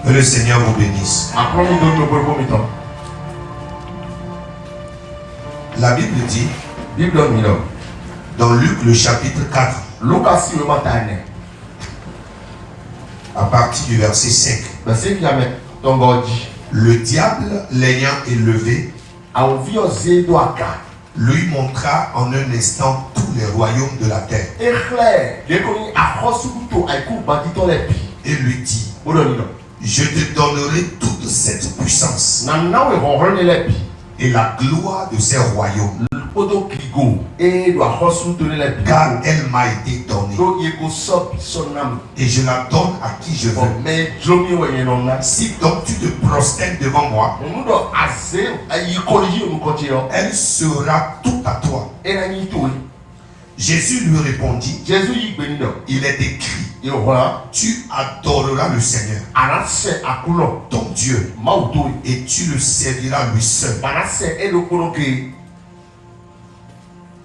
Que le Seigneur vous bénisse. La Bible dit dans Luc le chapitre 4 à partir du verset 5, le diable l'ayant élevé lui montra en un instant tous les royaumes de la terre et lui dit: je te donnerai toute cette puissance et la gloire de ces royaumes, car elle m'a été donnée et je la donne à qui je veux. Si donc tu te prosternes devant moi, elle sera toute à toi. Jésus lui répondit: il est écrit, tu adoreras le Seigneur ton Dieu et tu le serviras lui seul.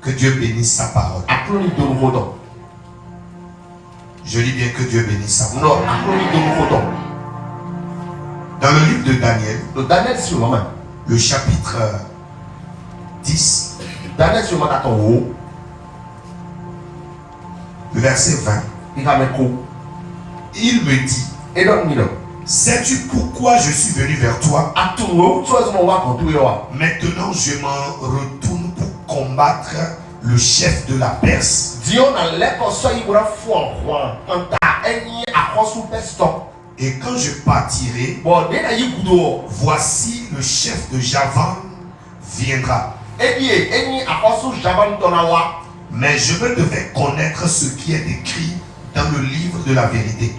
Que Dieu bénisse sa parole. Je dis bien que Dieu bénisse sa parole. Dans le livre de Daniel, le chapitre 10, le verset 20, il me dit: sais-tu pourquoi je suis venu vers toi? Maintenant je m'en retourne pour combattre le chef de la Perse. Et quand je partirai, voici le chef de Javan viendra. Mais je veux devais connaître ce qui est écrit dans le livre de la vérité.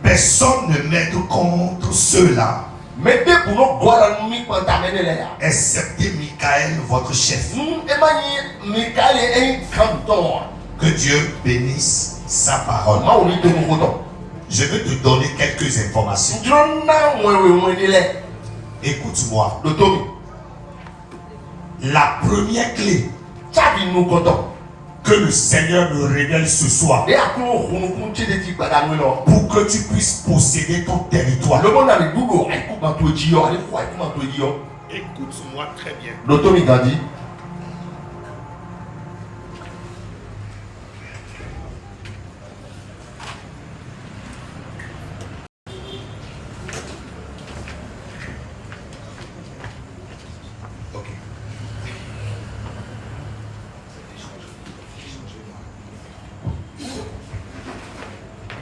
Personne ne m'aide contre ceux-là, excepté Michael, votre chef. Que Dieu bénisse sa parole. Je vais te donner quelques informations. Écoute-moi. La première clé que le Seigneur me révèle ce soir pour que tu puisses posséder ton territoire. Écoute-moi très bien.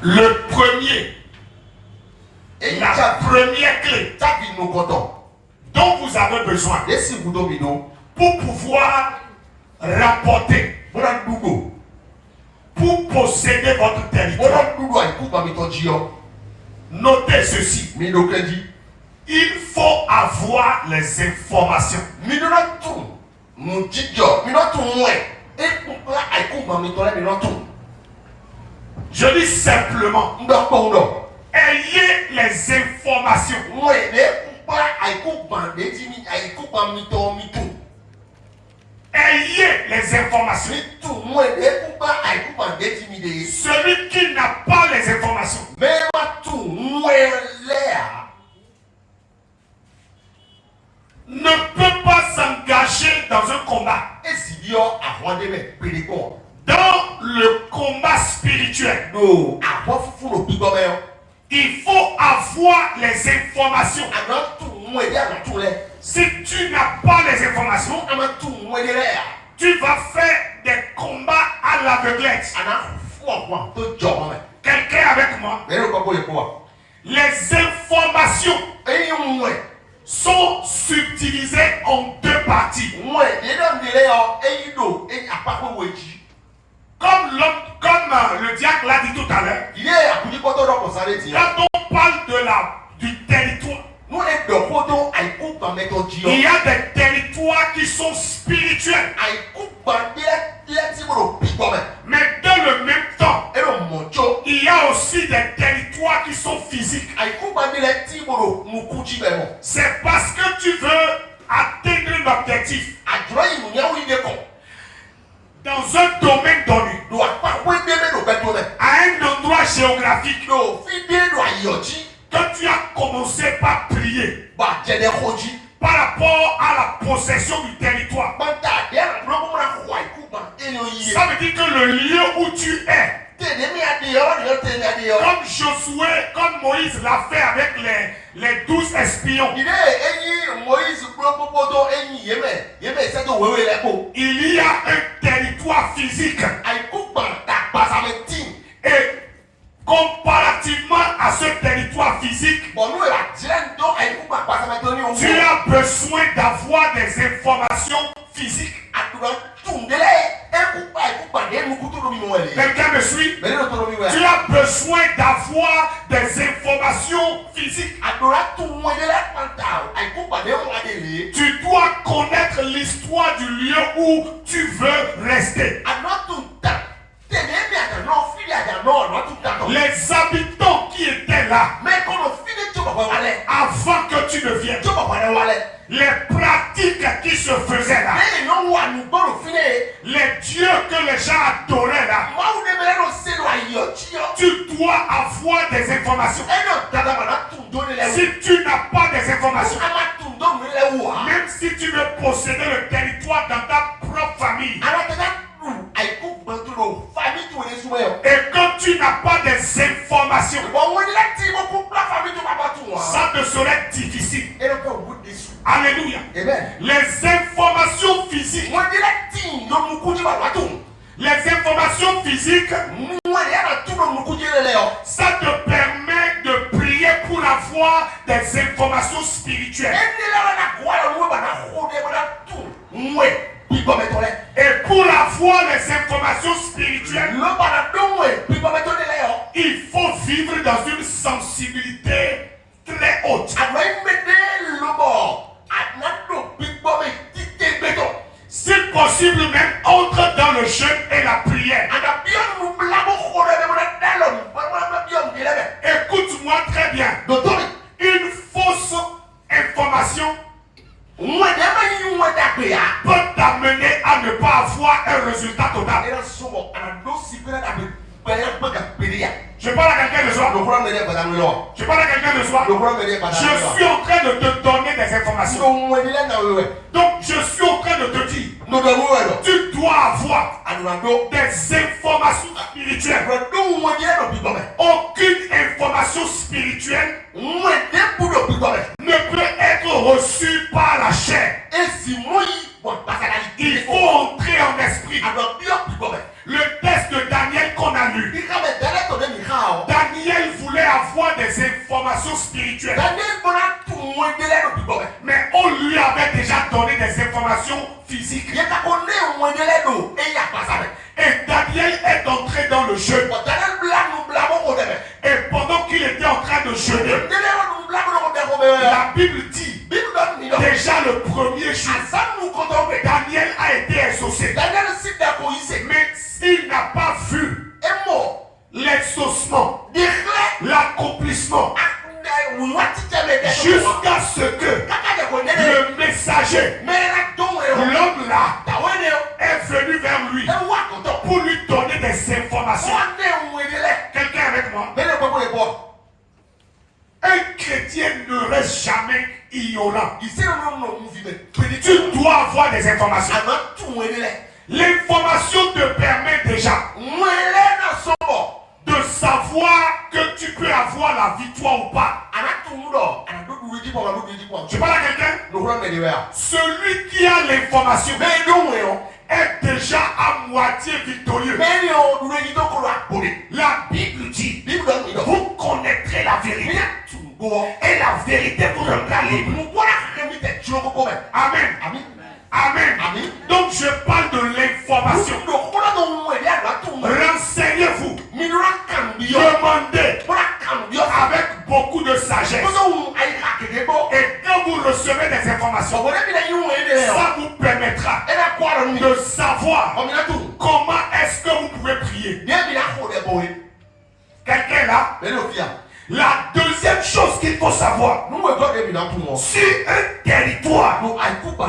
Le premier, la première clé dont vous avez besoin pour pouvoir rapporter, pour posséder votre territoire. Notez ceci. Il faut avoir les informations. Je dis simplement, ayez les informations. Ayez les informations. Celui qui n'a pas les informations ne peut pas s'engager dans un combat. Dans le combat spirituel, il faut avoir les informations. Si tu n'as pas les informations, tu vas faire des combats à l'aveuglette. Quelqu'un avec moi? Les informations sont subdivisées en deux parties. Comme le diacre l'a dit tout à l'heure, quand on parle du territoire, il y a des territoires qui sont spirituels. Mais dans le même temps, il y a aussi des territoires qui sont physiques. C'est parce que tu veux atteindre l'objectif dans un domaine donné, à un vie, que tu as commencé par prier par rapport à la possession du territoire. Ça veut dire que le lieu où tu es, comme Josué, comme Moïse l'a fait avec les 12 espions, il y a un territoire physique. Et comparativement à ce territoire physique, tu as besoin d'avoir des informations physiques. Quelqu'un me suit? Tu as besoin d'avoir des informations physiques. Tu dois connaître l'histoire du lieu où tu veux rester. Les habitants qui étaient là avant que tu ne viennes, les pratiques qui se faisaient là, les dieux que les gens adoraient là, tu dois avoir des informations. Si tu n'as pas des informations, même si tu veux posséder le territoire dans ta propre famille, et quand tu n'as pas des informations, ça te serait difficile. Alléluia. Les informations physiques, ça te permet de prier pour avoir des informations spirituelles. Et pour avoir les informations spirituelles, il faut vivre dans une sensibilité très haute. Si possible même, entre dans le jeûne et la prière. Écoute-moi très bien. Une fausse information peut t'amener à ne pas avoir un résultat total. Je parle à quelqu'un de soi. Je parle à quelqu'un de soi. Je suis en train de te donner des informations. Donc je suis en train de te dire, tu dois avoir des informations spirituelles. Aucune information spirituelle ne peut être reçue par la chair. Il faut entrer en esprit. Le test de Daniel qu'on a lu, Daniel voulait avoir des informations spirituelles, mais on lui avait déjà donné des informations physiques. Et Daniel est entré dans le jeûne. Et pendant qu'il était en train de jeûner, la Bible dit, déjà le premier jour, Daniel a été exaucé. Mais il n'a pas vu l'exaucement, l'accomplissement, jusqu'à ce que le messager, l'homme là, est venu vers lui pour lui donner des informations. Quelqu'un avec moi? Un chrétien ne reste jamais ignorant. Tu dois avoir des informations. L'information te permet déjà de savoir que tu peux avoir la victoire ou pas. Je parle à quelqu'un? Celui qui a l'information est déjà à moitié victorieux. La Bible dit, vous connaîtrez la vérité et la vérité vous rendra libre. Amen. Amen. Donc je parle de l'information. Renseignez-vous. Demandez avec beaucoup de sagesse. Et quand vous recevez des informations, ça vous permettra de savoir comment est-ce que vous pouvez prier. Quelqu'un est là? La deuxième chose qu'il faut savoir, sur un territoire,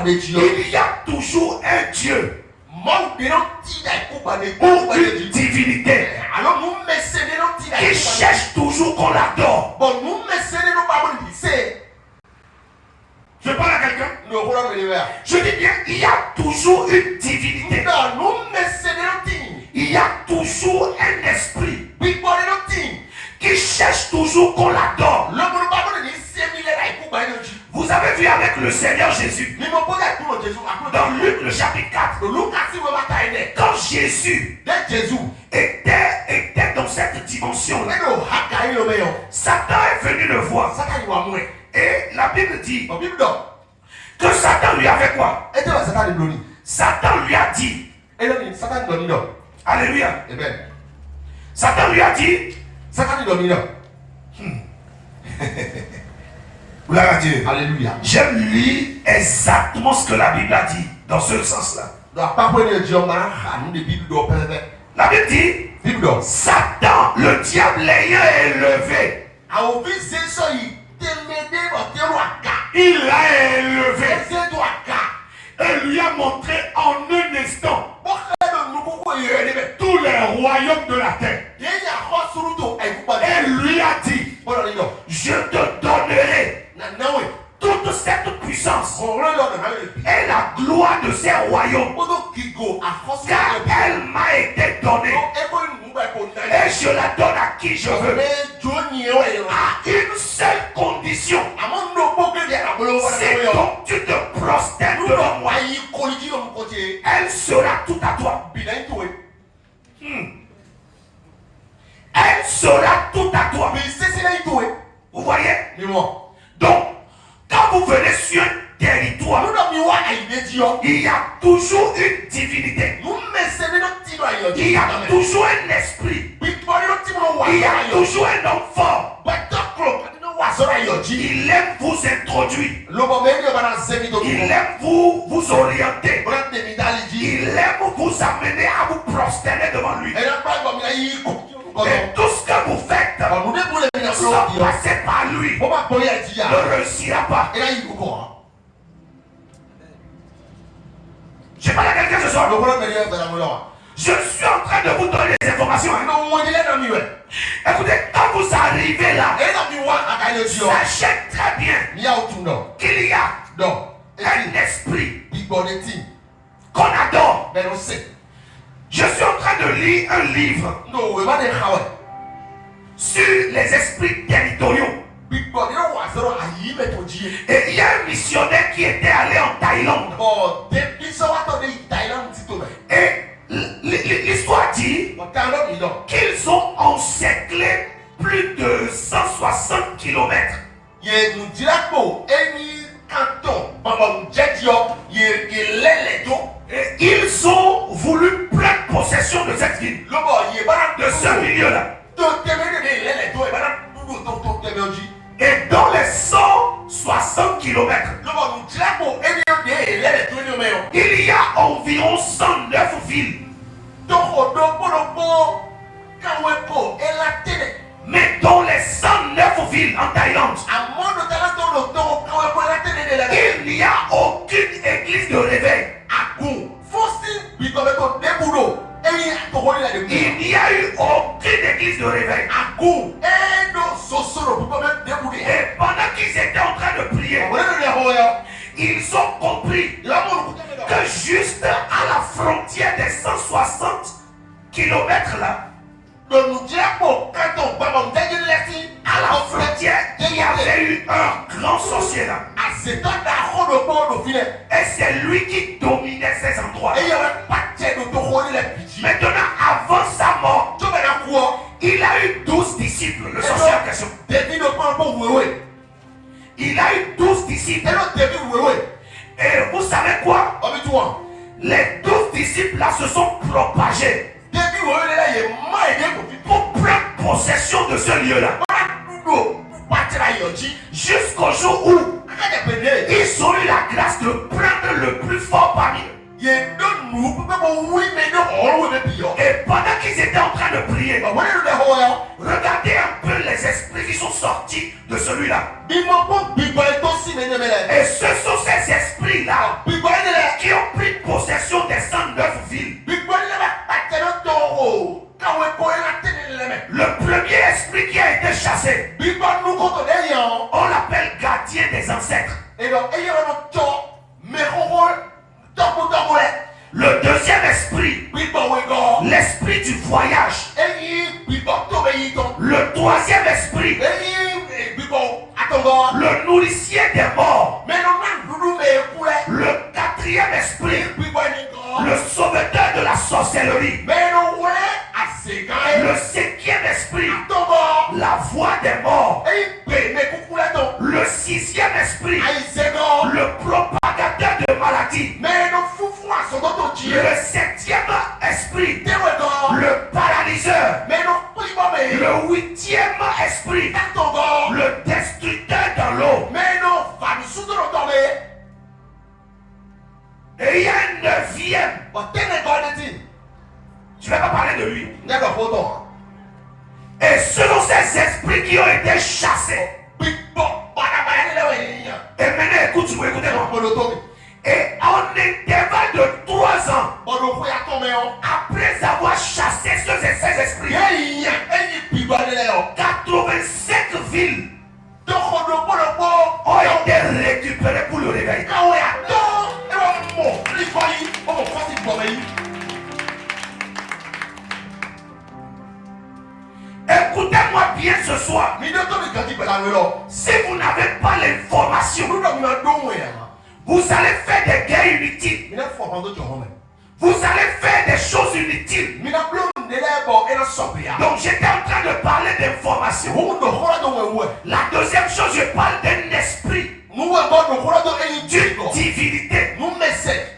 il y a toujours un Dieu ou une divinité qui cherche toujours qu'on l'adore. Bon, nous, mais c'est nous pas bon c'est. Je parle à quelqu'un. Nous allons le faire. Je dis bien, il y a toujours une divinité. Non, nous, mais c'est nous Il y a toujours un esprit big boy nous team. qui cherche toujours qu'on l'adore. Le monde pas bon c'est millénaire pour bailler le Dieu. Vous avez vu avec le Seigneur Jésus, Ni mon père tout le Jésus à dans Luc le chapitre 4, quand Jésus Jésus. était dans cette dimension-là, Et nous hakaï le meilleur. Satan est venu le voir. Ça quand il va mourir. Et la Bible dit Bon, Bible donc. que Satan lui a fait quoi? Et tu vas Satan de donner. Satan lui a dit, Et là, Satan donne non. alléluia, Amen. Satan lui a dit, Satan donne non. gloire à Dieu. Alléluia. J'aime lire exactement ce que la Bible a dit dans ce sens-là. Donc pas pour Dieu ma nous de Bible donc La Bible dit, Bible donc. Satan, le diable l'ayant élevé, A ouvir c'est ça il te m'aider au terroir. il l'a élevé C'est toi ka. et lui a montré en un instant Bon, nous pourquoi il est tous les royaumes de la terre. il y a quoi sur le et vous pas. Et lui a dit, Bon, non. je te donnerai Non, oui. toute cette puissance On le donne. et la gloire de ces royaumes, Pendant qu'il go à force car elle m'a été donnée et je la donne à qui je veux, à une seule condition, c'est que tu te prosternes devant moi, elle sera tout à toi. Elle sera tout à toi. Vous voyez? Donc, quand vous venez sur un territoire, il y a toujours une divinité. Il y a toujours un esprit. Il y a toujours un homme fort. Il aime vous introduire. Il aime vous orienter. Il aime vous amener à vous prosterner devant lui. Et tout ce que vous faites sans passer par lui ne réussira pas. Je parle à quelqu'un ce soir. Je suis en train de vous donner des informations. Écoutez, quand vous arrivez là, sachez très bien qu'il y a un esprit qu'on adore. Je suis en train de lire un livre sur les esprits territoriaux. Et il y a un missionnaire qui était allé en Thaïlande. Et l'histoire dit qu'ils ont encerclé plus de 160 km. Et ils ont voulu prendre possession de cette ville, de ce milieu-là. Et dans les 160 km, il y a environ 109 villes. Mais dans les 109 villes en Thaïlande, il n'y a aucune église de réveil. Il n'y a eu aucune église de réveil. Et pendant qu'ils étaient en train de prier, ils ont compris que juste à la frontière des 160 km là, à la frontière, il y avait eu un grand sorcier là. Et c'est lui qui dominait ces endroits. Maintenant, avant sa mort, il a eu 12 disciples, le sorcier en question. Il a eu 12 disciples. Et vous savez quoi? Les 12 disciples là se sont propagés pour prendre possession de ce lieu-là. Jusqu'au jour où ils ont eu la grâce de prendre le plus fort parmi eux. Et pendant qu'ils étaient en train de prier, regardez un peu les esprits qui sont sortis de celui-là. Et ce sont ces esprits-là qui ont pris possession des 109 villes. Le premier esprit qui esprit, l'esprit du voyage. Le troisième esprit, le nourricier des morts. Le quatrième esprit, le sauveteur de la sorcellerie. Le cinquième esprit, la voix des morts. Le sixième esprit, le propagateur de maladies. Le septième esprit, le paralyseur. Le huitième esprit, le destructeur dans l'eau. Et il y a un neuvième. Je ne vais pas parler de lui. Et selon ces esprits qui ont été chassés. Et maintenant, écoute-moi, écoutez-moi. Et en intervalle de 3 ans, après avoir chassé ces esprits, 85 villes ont été récupérées pour le réveil. Écoutez-moi bien ce soir. Si vous n'avez pas l'information, vous allez faire des guerres inutiles. Vous allez faire des choses inutiles. Donc j'étais en train de parler d'information. La deuxième chose, je parle d'un esprit, d'une divinité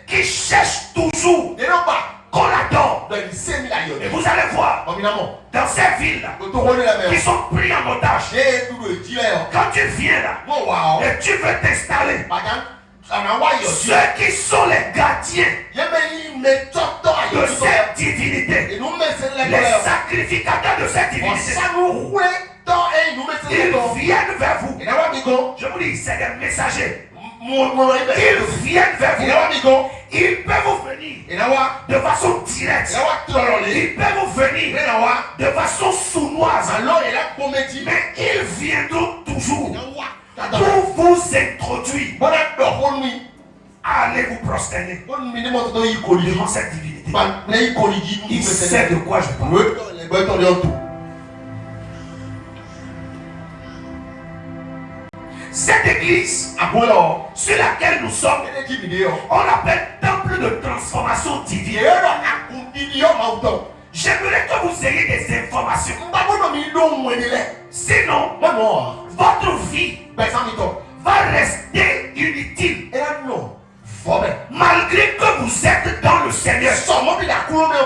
qui cherche toujours qu'on l'adore. Et vous allez voir, dans ces villes qui sont pris en otage, quand tu viens là et tu veux t'installer, ceux qui sont les gardiens de cette divinité, les sacrificateurs de cette divinité, ils viennent vers vous. Je vous dis, c'est des messagers. Ils viennent vers vous. Ils peuvent vous venir de façon directe. Ils peuvent vous venir de façon sournoise. Mais ils viendront toujours pour vous introduire. Allez vous prosterner devant cette divinité. Il sait de quoi je parle. Cette église sur laquelle nous sommes, on l'appelle temple de transformation divine. J'aimerais que vous ayez des informations. Sinon, votre vie va rester inutile. Malgré que vous êtes dans le Seigneur.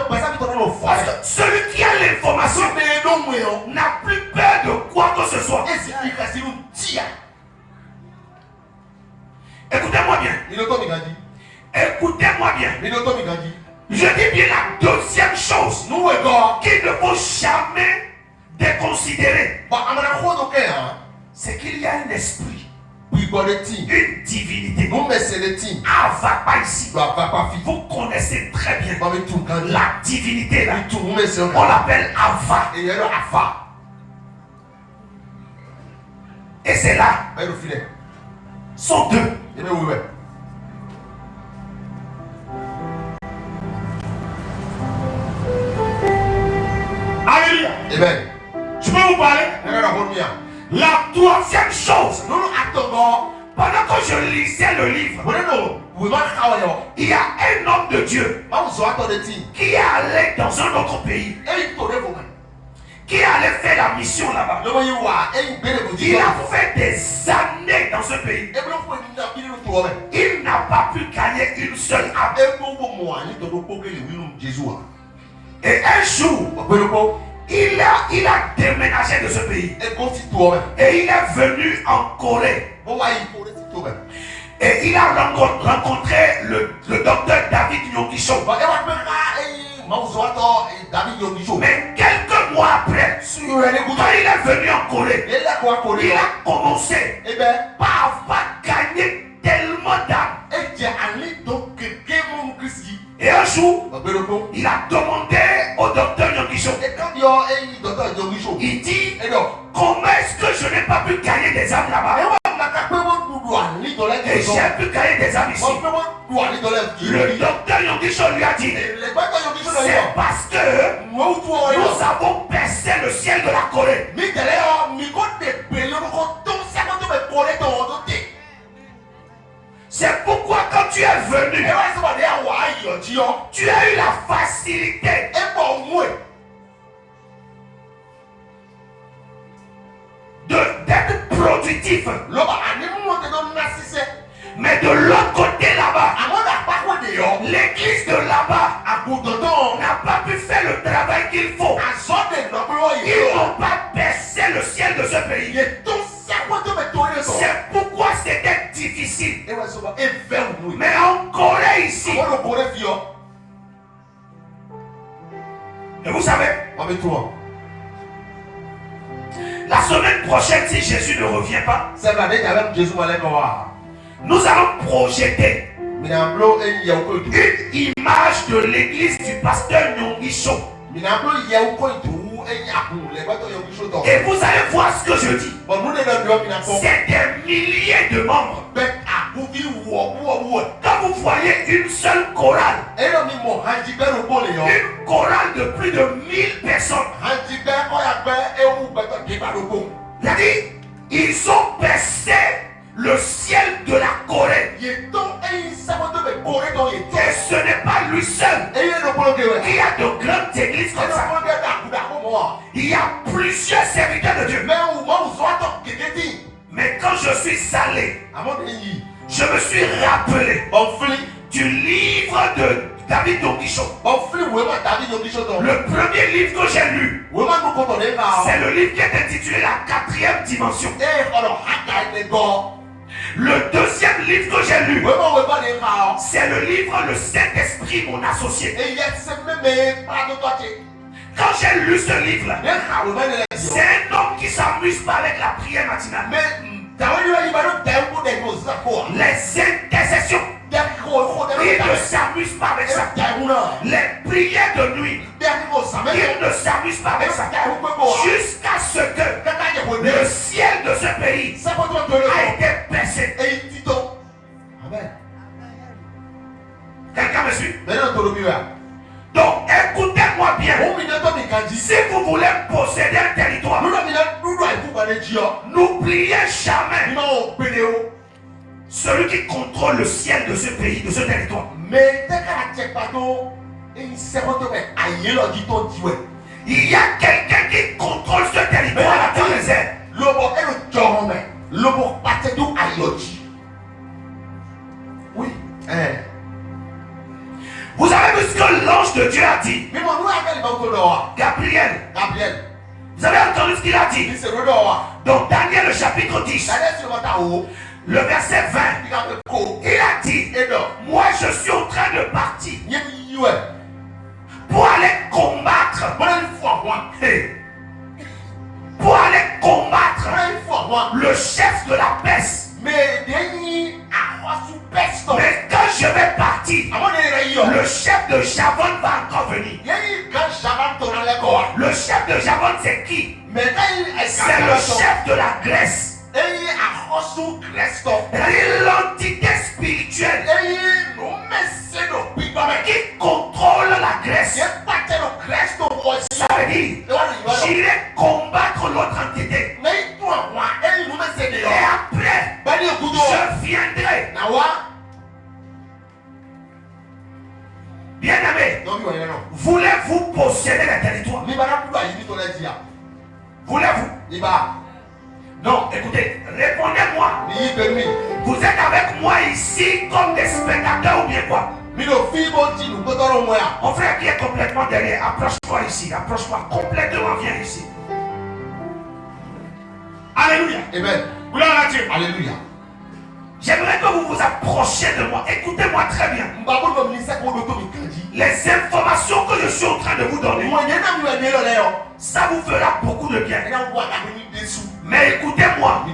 Parce que celui qui a l'information n'a plus peur de quoi que ce soit. Écoutez-moi bien. Écoutez-moi bien. Je dis bien la deuxième chose qu'il ne faut jamais déconsidérer. C'est qu'il y a un esprit, une divinité. Va pas ici. Vous connaissez très bien la divinité là. On l'appelle Ava. Et c'est là. Sont deux. Alléluia. Amen. Je peux vous parler? La troisième chose, pendant que je lisais le livre, il y a un homme de Dieu qui est allé dans un autre pays, qui allait faire la mission là-bas. Il a fait des années dans ce pays. Il n'a pas pu gagner une seule âme. Et un jour, il a déménagé de ce pays. Et il est venu en Corée. Et il a rencontré le docteur David Yongisho. Mais quelques mois après, quand il est venu en Corée, il a commencé par gagner tellement d'âmes. Et un jour, il a demandé au docteur Yongisho. Il dit, comment est-ce que je n'ai pas pu gagner des âmes là-bas? Et j'ai pu gagner des âmes ici. Le docteur Yongisho lui a dit, la facilité d'être productif. Mais de l'autre côté là-bas, l'église de là-bas n'a pas pu faire le travail qu'il faut. Ils n'ont pas percé le ciel de ce pays. C'est pourquoi c'était difficile. Mais en Corée ici, et vous savez, la semaine prochaine, si Jésus ne revient pas, nous allons projeter une image de l'église du pasteur Nyongisho. Et vous allez voir ce que je dis. C'est des milliers de membres. Quand vous voyez une seule chorale, une chorale de plus de 1000 personnes, il a dit, ils ont percé le ciel de la Corée. Et ce n'est pas lui seul. Il y a de grandes églises comme ça. Il y a plusieurs serviteurs de Dieu. Mais quand je suis allé, je me suis rappelé du livre de David Nyongisho. Le premier livre que j'ai lu, c'est le livre qui est intitulé La 4e dimension. Le deuxième livre que j'ai lu, c'est le livre Le Saint-Esprit, mon associé. Quand j'ai lu ce livre-là, c'est un homme qui s'amuse pas avec la prière matinale. Les intercessions, il ne s'amuse pas avec ça. Les prières de nuit, il ne s'amuse pas avec ça. Jusqu'à ce que le ciel de ce pays a été percé. Quelqu'un me suit? Donc écoutez-moi bien. Si vous voulez posséder un territoire, n'oubliez jamais celui qui contrôle le ciel de ce pays, de ce territoire. Il y a quelqu'un qui contrôle ce territoire dans les airs. Oui. Vous avez vu ce que l'ange de Dieu a dit? Gabriel. Vous avez entendu ce qu'il a dit? Donc Daniel le chapitre 10, le verset 20. Il a dit, moi je suis en train de partir pour aller combattre. Pour aller combattre le chef de la peste. Mais quand je vais partir, le chef de Javon va encore venir. Le chef de Javon, c'est qui? C'est le chef de la Grèce. L'entité spirituelle qui contrôle la Grèce. Ça veut dire, j'irai combattre l'autre entité. Et après, je viendrai. Bien aimé, voulez-vous posséder les territoires? Voulez-vous? Non, écoutez, répondez-moi. Vous êtes avec moi ici comme des spectateurs ou bien quoi? Mon frère qui est complètement derrière, approche-toi ici, approche-toi complètement, viens ici. Alléluia. Amen. Gloire à Dieu. Alléluia. J'aimerais que vous vous approchiez de moi. Écoutez-moi très bien. Les informations que je suis en train de vous donner, ça vous fera beaucoup de bien. Mais écoutez-moi,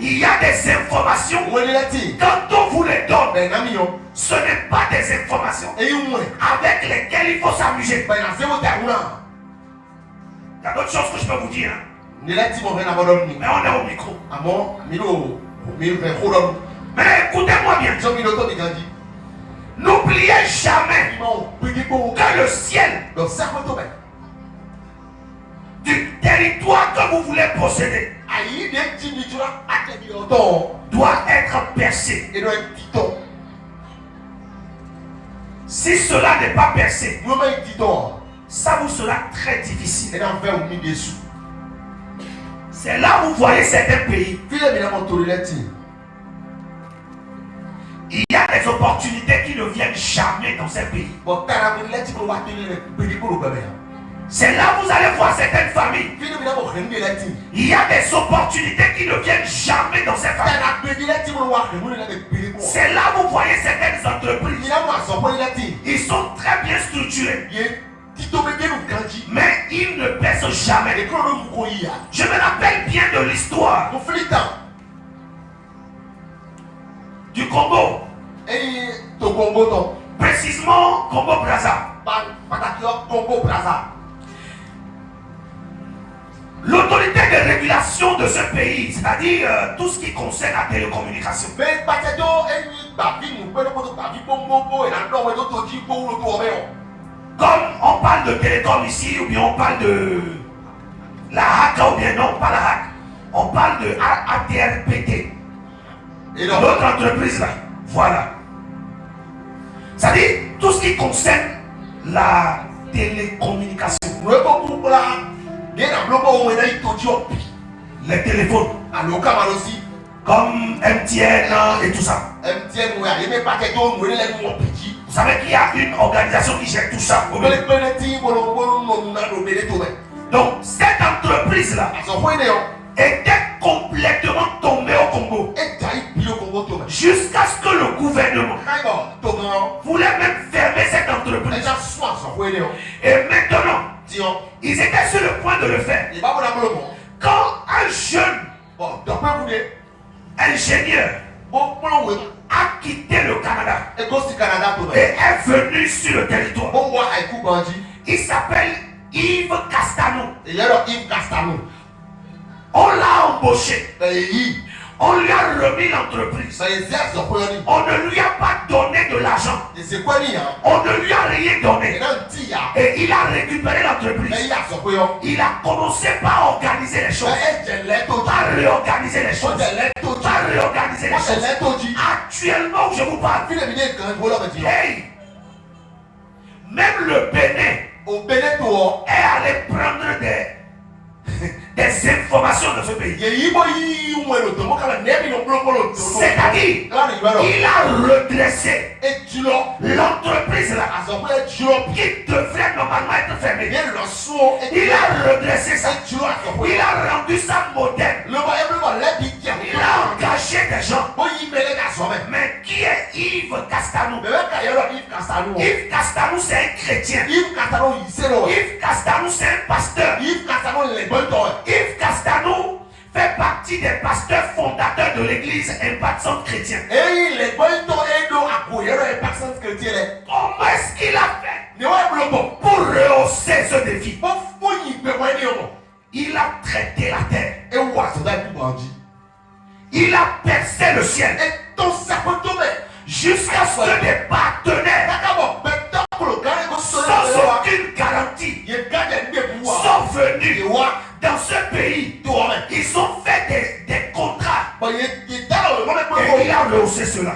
il y a des informations, quand on vous les donne, ce n'est pas des informations avec lesquelles il faut s'amuser. Il y a d'autres choses que je peux vous dire. Mais on est au micro. Mais écoutez-moi bien. N'oubliez jamais que le ciel du territoire que vous voulez posséder doit être percé. Si cela n'est pas percé, nous mais dit donc ça vous sera très difficile. et en fait on mis dessus. C'est là où vous voyez certains pays. Il y a des opportunités qui ne viennent jamais dans ces pays. C'est là où vous allez voir certaines familles. Il y a des opportunités qui ne viennent jamais dans ces familles. C'est là où vous voyez certaines entreprises. Ils sont très bien structurés. Mais ils ne baissent jamais. Je me rappelle bien de l'histoire du Congo. Précisément Congo-Brazza. L'autorité de régulation de ce pays, c'est-à-dire tout ce qui concerne la télécommunication. Comme on parle de télécom ici, ou bien on parle de la hack, ou bien non, pas la hack. On parle de ATRPT. Et l'autre entreprise là, voilà. C'est-à-dire tout ce qui concerne la télécommunication. Les téléphones. Comme MTN et tout ça. Vous savez qu'il y a une organisation qui gère tout ça. Donc cette entreprise là était complètement tombée au Congo. Jusqu'à ce que le gouvernement voulait même fermer cette entreprise. Et maintenant, ils étaient sur le point de le faire. Quand un jeune ingénieur a quitté le Canada et est venu sur le territoire, il s'appelle Yves Castano. On l'a embauché. On lui a remis l'entreprise. On ne lui a pas donné de l'argent. On ne lui a rien donné. Et il a récupéré l'entreprise. Il a commencé par organiser les choses. Par réorganiser les choses. Par réorganiser les choses. Actuellement où je vous parle, hey, même le Bénin est allé prendre des informations de ce pays. C'est-à-dire, il a redressé l'entreprise là qui devrait normalement être fermée. Il a redressé ça. Il a rendu ça moderne. Il a engagé des gens. Mais qui est Yves Castano? Yves Castano, c'est un chrétien. Yves Castano, c'est un pasteur. Yves Castano fait partie des pasteurs fondateurs de l'église impactante chrétienne. Comment est-ce qu'il a fait pour rehausser ce défi? Il a traité la terre. Il a percé le ciel. Jusqu'à ce que des partenaires sans aucune garantie sont venus dans ce pays. Ils ont fait des contrats. Et il a rehaussé cela.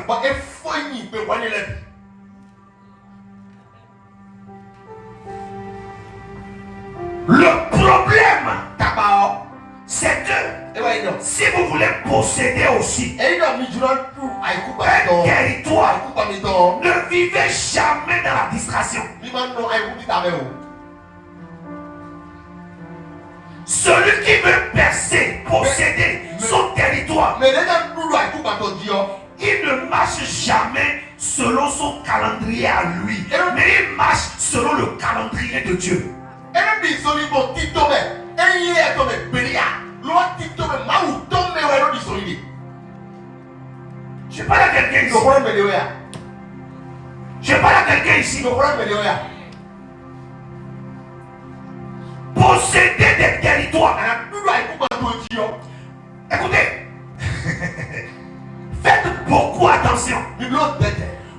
Le problème, c'est que si vous voulez posséder aussi un territoire, ne vivez jamais dans la distraction. Celui qui veut percer, posséder son territoire, il ne marche jamais selon son calendrier à lui, mais il marche selon le calendrier de Dieu. Je parle à quelqu'un ici. Je parle à quelqu'un ici. Posséder des territoires. Écoutez, faites beaucoup attention.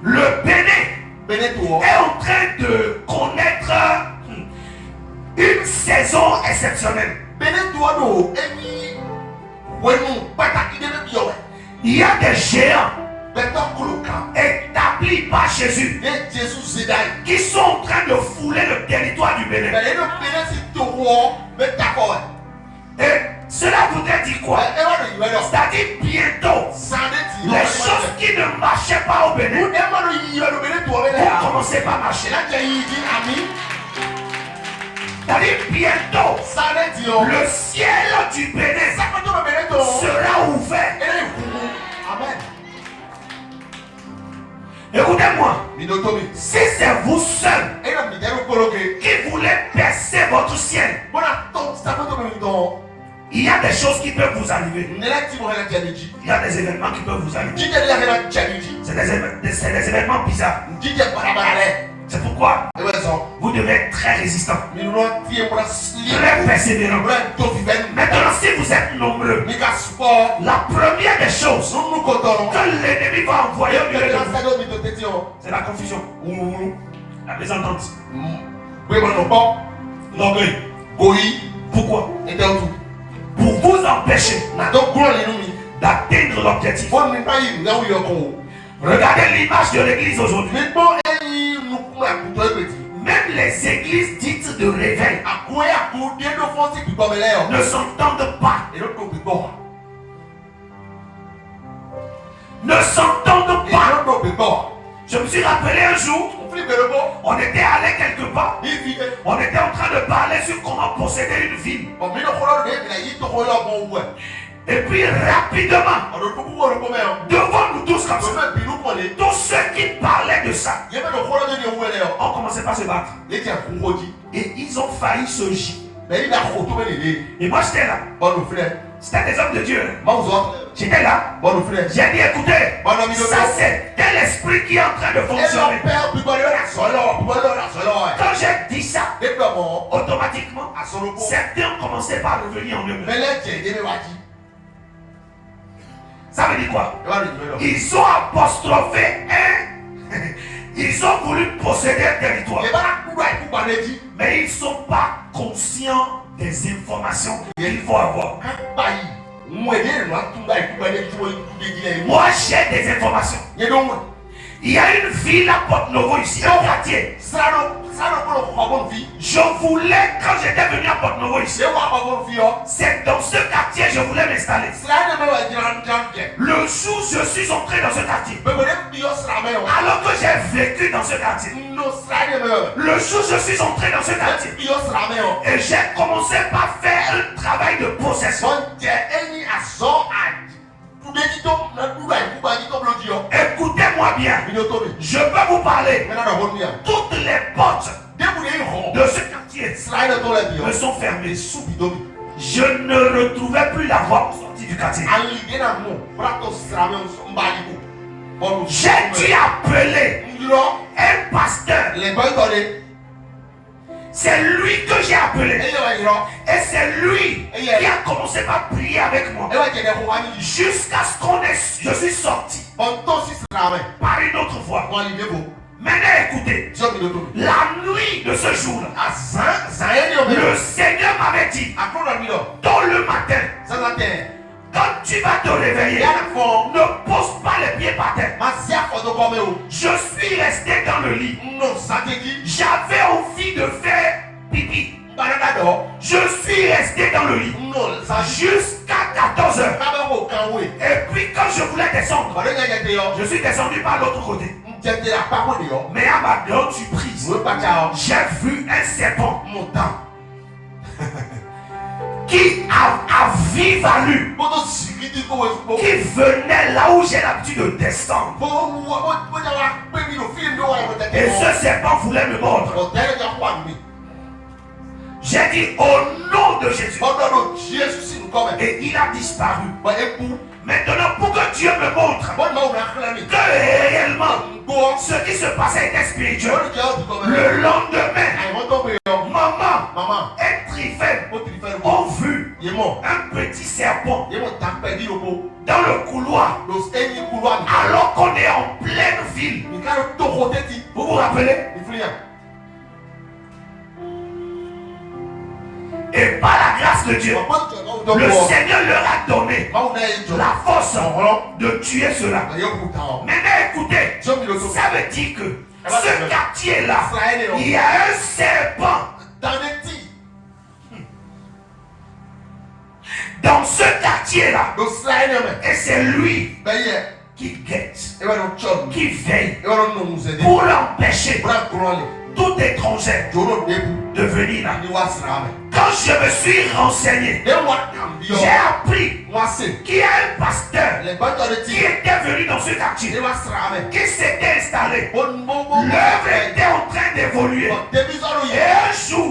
Le Bénin est en train de connaître une saison exceptionnelle. Il y a des géants établis établis par Jésus, Et Jésus Zedai. qui sont en train de fouler le territoire du Bénin. Mais le Bénin, c'est tout roi, mais d'accord. Et cela voudrait dire quoi? C'est-à-dire bientôt, les choses qui ne marchaient pas au Bénin vont commencer par marcher. C'est-à-dire bientôt, le ciel du Bénin sera ouvert. Amen. Écoutez-moi, si c'est vous seul qui voulez percer votre ciel, il y a des choses qui peuvent vous arriver. Il y a des événements qui peuvent vous arriver. C'est des événements bizarres. C'est pourquoi vous devez être très résistant, très persévérant. Maintenant, si vous êtes nombreux, la première des choses que l'ennemi va envoyer au milieu de vous, c'est la confusion, la mésentente, l'orgueil. Pourquoi? Pour vous empêcher d'atteindre l'objectif. Regardez l'image de l'église aujourd'hui. Même les églises dites de réveil ne s'entendent pas. Ne s'entendent pas. Je me suis rappelé un jour, on était allé quelque part, on était en train de parler sur comment posséder une ville. Et puis rapidement, devant nous tous comme ça, tous ceux qui parlaient de ça ont commencé par se battre. Et ils ont failli se gifler. Et moi j'étais là. C'était des hommes de Dieu. J'étais là. J'ai dit écoutez, ça c'est tel esprit qui est en train de fonctionner. Quand j'ai dit ça, automatiquement, certains ont commencé par revenir en eux. Ça veut dire quoi? Ils ont apostrophé un. Ils ont voulu posséder un territoire. Mais ils ne sont pas conscients des informations qu'il faut avoir. Moi j'ai des informations. Il y a une ville à Porte-Novo ici, un quartier. Je voulais, quand j'étais venu à Porte-Novo ici, c'est dans ce quartier que je voulais m'installer. Le jour où je suis entré dans ce quartier, alors que j'ai vécu dans ce quartier, le jour où je suis entré dans ce quartier, et j'ai commencé par faire un travail de possession. Écoutez-moi bien, je peux vous parler. Toutes les portes de ce quartier me sont fermées. Je ne retrouvais plus la voie pour sortir du quartier. J'ai dû appeler un pasteur. C'est lui que j'ai appelé. Et c'est lui qui a commencé par prier avec moi. Jusqu'à ce je suis sorti par une autre voie. Maintenant écoutez, la nuit de ce jour-là, le Seigneur m'avait dit, tôt le matin, quand tu vas te réveiller, ne pose pas les pieds par terre. Je suis resté dans le lit. J'avais envie de faire pipi. Je suis resté dans le lit jusqu'à 14h. Et puis quand je voulais descendre, je suis descendu par l'autre côté. Mais à ma grande surprise, j'ai vu un serpent qui a vive allure, qui venait là où j'ai l'habitude de descendre. Et ce serpent voulait me mordre. J'ai dit au nom de Jésus. Et il a disparu. Maintenant, pour que Dieu me montre que réellement ce qui se passait était spirituel, le lendemain, maman et Trifène ont vu un petit serpent dans le couloir alors qu'on est en pleine ville. Vous vous rappelez? Et par la grâce de Dieu, le Seigneur leur a donné la force de tuer cela. Maintenant écoutez, ça veut dire que ce quartier-là, il y a un serpent. Dans ce quartier-là, et c'est lui qui guette, qui veille pour l'empêcher, tout étranger, de venir là. Quand je me suis renseigné, j'ai appris qu'il y a un pasteur qui était venu dans ce quartier, qui s'était installé. L'œuvre était en train d'évoluer. Et un jour,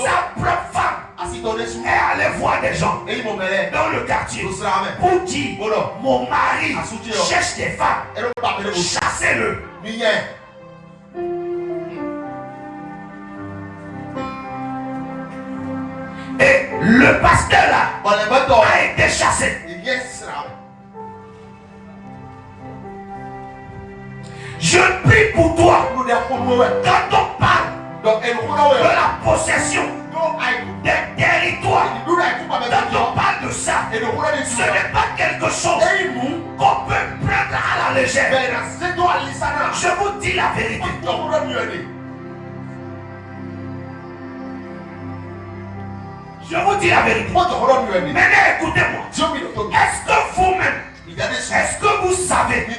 sa propre femme est allée voir des gens dans le quartier pour dire, mon mari cherche des femmes, chassez-le. Et le pasteur là a été chassé. Je prie pour toi. Quand on parle de la possession des territoires, quand on parle de ça, ce n'est pas quelque chose qu'on peut prendre à la légère. Je vous dis la vérité. Je vous dis la vérité. Maintenant, écoutez-moi. Est-ce que vous-même, est-ce que vous savez que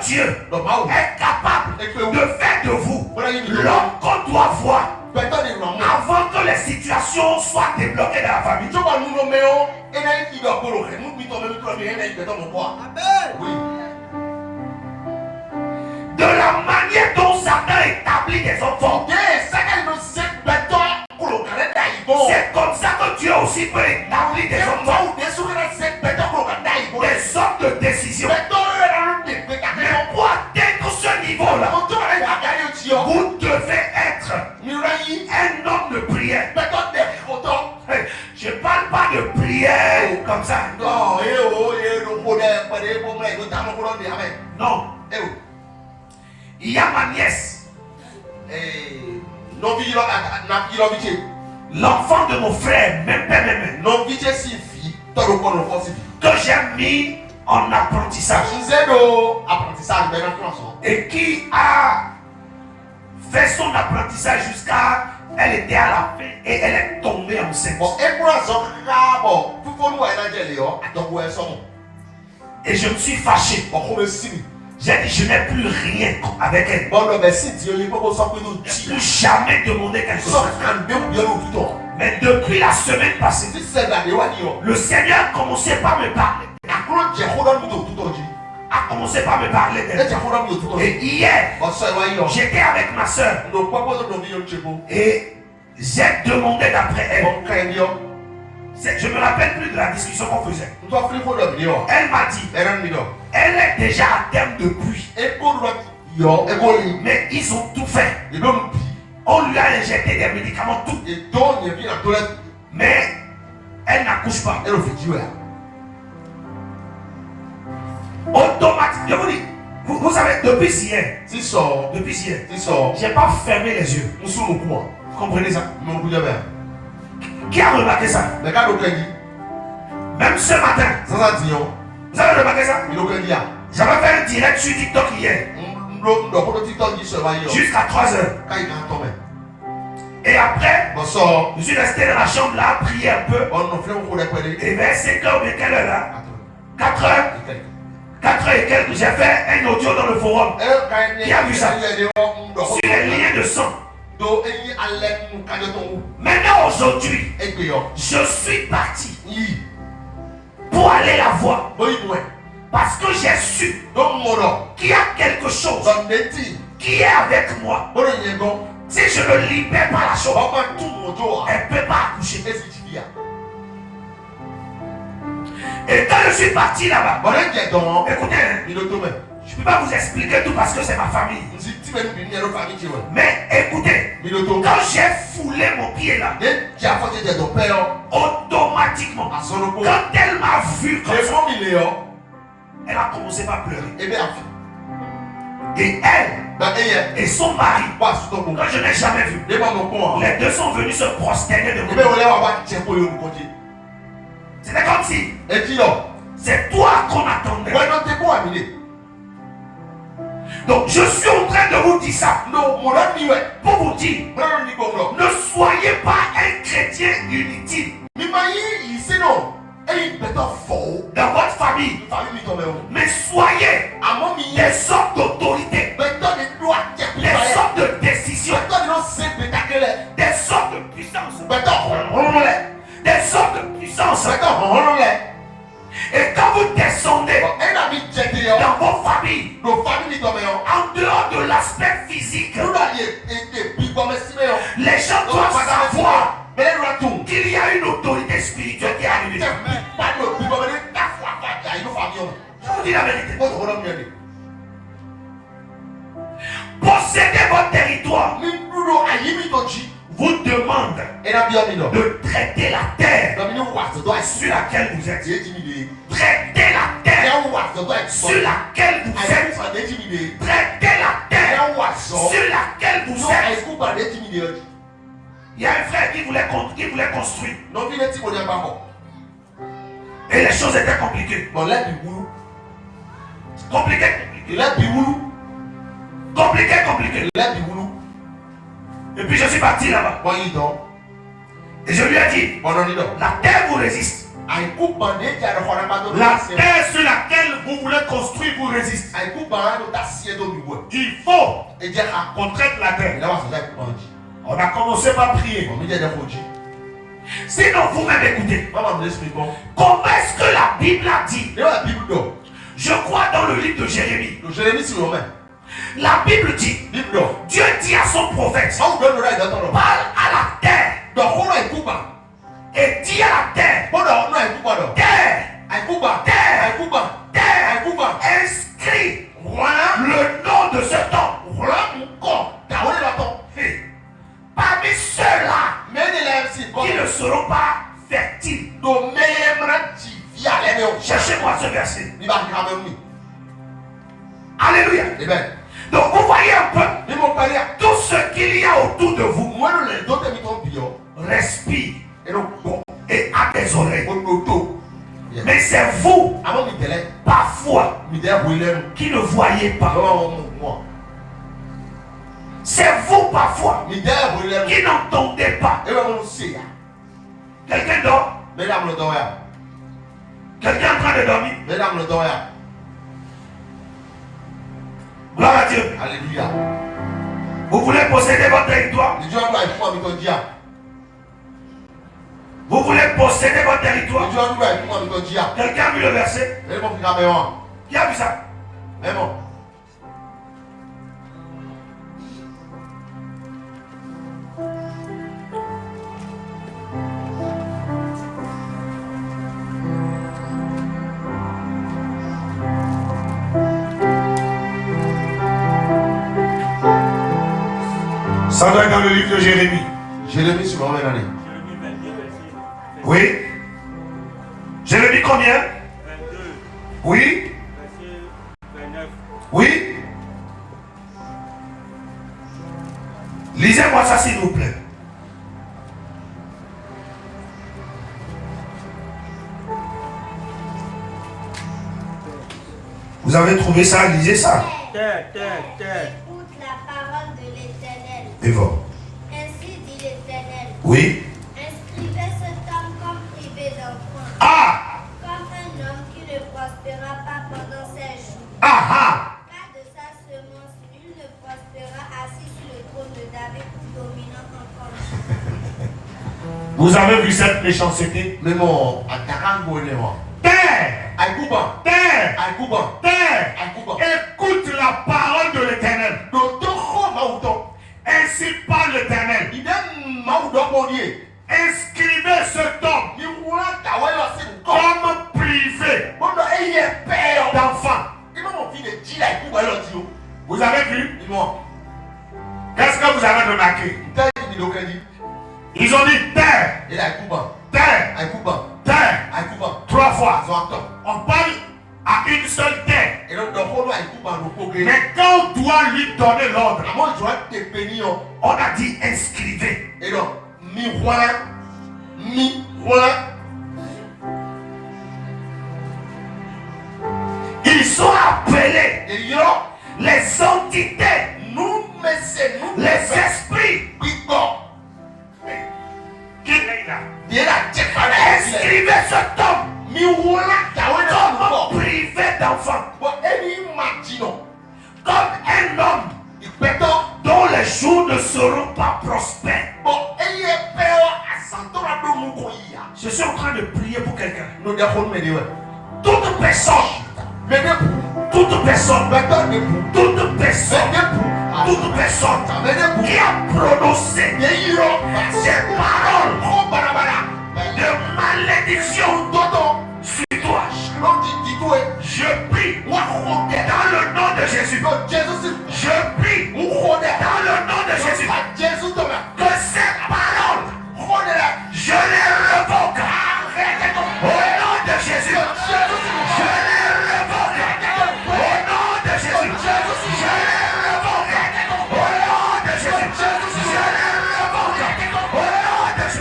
Dieu est capable de faire de vous l'homme qu'on doit voir avant que les situations soient débloquées dans la famille? De la manière dont Satan établit des enfants, c'est comme ça que Dieu aussi peut établir des enfants, des hommes de décision. Mais pour atteindre ce niveau-là, vous devez être un homme de prière. Je ne parle pas de prière comme ça. Non. Il y a ma nièce, l'enfant de mon frère, même père, même que j'ai mis en apprentissage et qui a fait son apprentissage jusqu'à elle était à la fin et elle est tombée enceinte. Et je me suis fâché. J'ai dit, je n'ai plus rien avec elle. Je n'ai jamais demandé quelque chose. Mais depuis la semaine passée, le Seigneur a commencé par me parler. d'elle. Et hier, j'étais avec ma soeur. Et j'ai demandé d'après elle. Je ne me rappelle plus de la discussion qu'on faisait. Elle m'a dit, elle est déjà à terme depuis. Mais ils ont tout fait. On lui a injecté des médicaments, tout. Mais elle n'accouche pas. Automatique. Je vous dis, vous savez, depuis hier, j'ai pas fermé les yeux. Vous comprenez ça? Qui a remarqué ça? Même ce matin. Vous avez remarqué ça? J'avais fait un direct sur TikTok hier. Jusqu'à 3h. Et après, je suis resté dans la chambre là, prier un peu. Et vers 5h ou bien quelle heure là? 4h. 4h et quelques, j'ai fait un audio dans le forum. Qui a vu ça? Sur les liens de sang. Maintenant aujourd'hui, je suis parti pour aller la voir. Parce que j'ai su qu'il y a quelque chose qui est avec moi. Si je ne libère pas la chose, elle ne peut pas accoucher. Et quand je suis parti là-bas, écoutez, je ne peux pas vous expliquer tout parce que c'est ma famille. Mais écoutez, quand j'ai foulé mon pied là, automatiquement, quand elle m'a vu comme ça, elle a commencé par pleurer. Et elle et son mari, que je n'ai jamais vu, les deux sont venus se prosterner devant moi. C'était comme si c'est toi qu'on attendait. Donc je suis en train de vous dire ça. No, Pour vous dire, ne soyez pas un chrétien inutile dans votre famille. Mais soyez des hommes d'autorité, des hommes de décision, des hommes de puissance, des hommes de puissance. Et quand vous descendez dans vos familles, en dehors de l'aspect physique, les gens doivent savoir qu'il y a une autorité spirituelle qui est arrivée. Je vous dis la vérité. Posséder votre territoire vous demande de traiter la terre sur laquelle vous êtes. Traiter la terre sur laquelle vous êtes. Traiter la terre sur laquelle vous êtes. Il y a un frère qui voulait construire. Et les choses étaient compliquées. Compliqué. Et puis je suis parti là-bas. Et je lui ai dit, la terre vous résiste. La terre sur laquelle vous voulez construire vous résiste. Il faut qu'on traite la terre. On a commencé par prier. Sinon vous-même écoutez. Comment est-ce que la Bible a dit? Je crois dans le livre de Jérémie. La Bible dit, Dieu dit à son prophète, parle à la terre. Et dit à la terre, inscris le nom de cet homme. Parmi ceux-là qui ne seront pas fertiles. Cherchez-moi ce verset. Alléluia. Donc vous voyez un peu tout ce qu'il y a autour de vous. Respire et a des oreilles. Mais c'est vous, parfois, qui ne voyez pas. C'est vous, parfois, qui n'entendez pas. Quelqu'un dort? Quelqu'un est en train de dormir? Gloire à Dieu. Alléluia. Vous voulez posséder votre territoire? Vous voulez posséder votre territoire? Quelqu'un a vu le verset? Qui a vu ça? Ça doit être dans le livre de Jérémie. Jérémie sur combien d'années? Oui. Jérémie combien? 22. Oui. Verset 29. Oui. Lisez-moi ça s'il vous plaît. Vous avez trouvé ça? Lisez ça. Terre. Écoute la parole de l'Éternel. Et voilà. Ainsi dit l'Éternel. Oui. Inscrivez cet homme comme privé d'enfant, Ah! comme un homme qui ne prospérera pas pendant ses jours. Ah! Car de sa semence, nul ne prospérera assis sur le trône de David ou dominant encore. Vous avez vu cette méchanceté? Mais mon, à Tarango, Terre! Aïkouba. Terre! Aïkouba. Terre! Aïkouba. Écoute la parole de l'Éternel. Ainsi parle l'Éternel. Inscrivez cet homme comme privé d'enfant. Vous avez vu? Qu'est-ce que vous avez remarqué? Ils ont dit terre, terre, terre. 3 fois. On parle à une seule terre. Mais quand on doit lui donner l'ordre, on a dit inscrivez. Ils sont appelés les hommes Inscrivez cet homme comme privé d'enfant, comme un homme dont les jours ne seront pas prospères. Je suis en train de prier pour quelqu'un. Toute personne qui a prononcé des paroles de malédiction sur toi, je prie dans le nom de Jésus. Je prie dans le nom de Jésus que ces paroles, je les revoque au nom de Jésus. Je les revoque au nom de Jésus. Je les revoque au nom de Jésus. Je les revoque au nom de Jésus.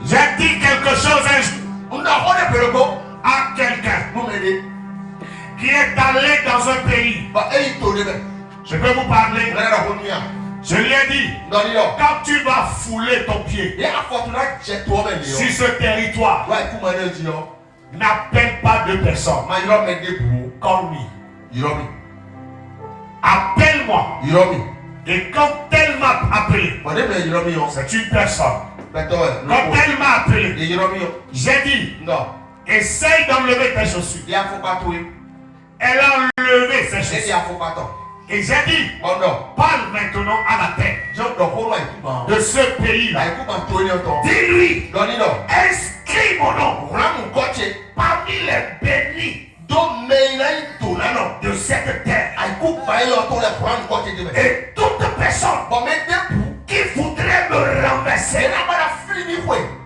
J'ai dit quelque chose un jour à quelqu'un qui est allé dans un pays. Je peux vous parler. Je lui ai dit, quand tu vas fouler ton pied sur ce territoire, n'appelle pas deux personnes. Call me. Appelle-moi. Et quand elle m'a appelé, c'est une personne. Quand elle m'a appelé, j'ai dit, essaye d'enlever tes chaussures. Elle a enlevé ses chaussures. Et j'ai dit, parle maintenant à la tête de ce pays-là. Dis-lui, inscris mon nom parmi les bénis de cette terre. Et toute personne qui voudrait me renverser,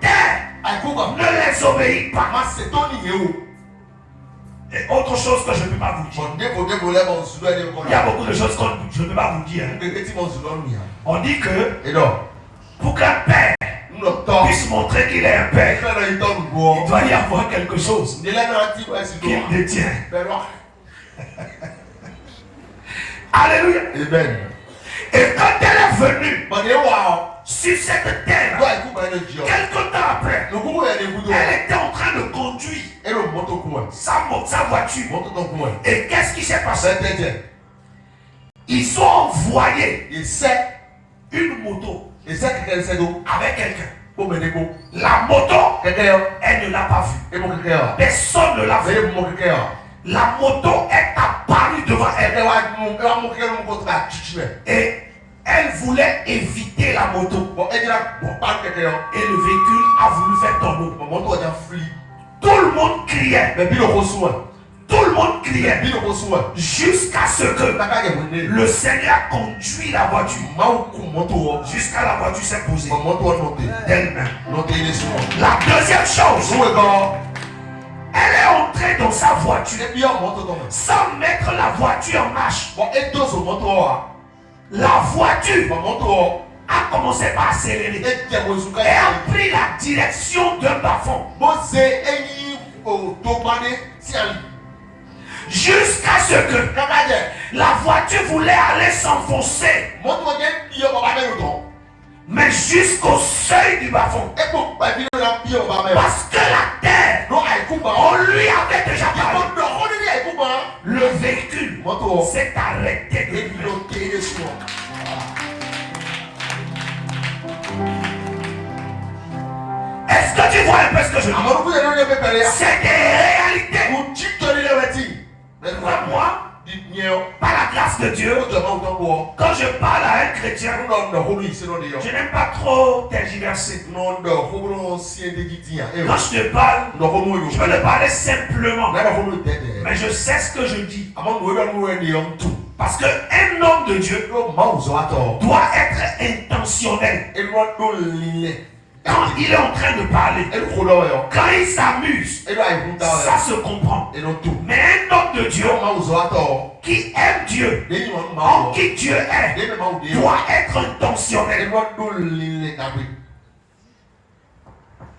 terre ne les obéit pas. Et autre chose que je ne peux pas vous dire. Il y a beaucoup de choses que je ne peux pas vous dire. On dit que pour qu'un père puisse montrer qu'il est un père, il doit y avoir quelque chose qu'il détient. Alléluia. Amen. Et quand elle est venue sur cette terre, quelque temps après, elle était en train de conduire sa voiture. Et qu'est-ce qui s'est passé? Ils ont envoyé une moto avec quelqu'un. La moto, elle ne l'a pas vue. Personne ne l'a vue. La moto est apparue devant elle. Et elle voulait éviter la moto. Et le véhicule a voulu faire tomber. Tout le monde criait. Tout le monde criait. Jusqu'à ce que le Seigneur conduit la voiture. Jusqu'à la voiture s'est posée d'elle-même. La deuxième chose, elle est entrée dans sa voiture sans mettre la voiture en marche. La voiture a commencé par accélérer et a pris la direction d'un bas-fond. Jusqu'à ce que la voiture voulait aller s'enfoncer, mais jusqu'au seuil du bas-fond. Parce que la terre, on lui avait déjà parlé. Le véhicule s'est arrêté de bloquer. Est-ce que tu vois un peu ce que je dis? C'est des réalités. Moi, par la grâce de Dieu, quand je parle à un chrétien, je n'aime pas trop tergiverser. Quand je te parle, je peux te parler simplement. Mais je sais ce que je dis. Parce qu'un homme de Dieu doit être intentionnel. Quand il est en train de parler, quand il s'amuse, ça se comprend. Mais un homme de Dieu qui aime Dieu, en qui Dieu est, doit être intentionnel.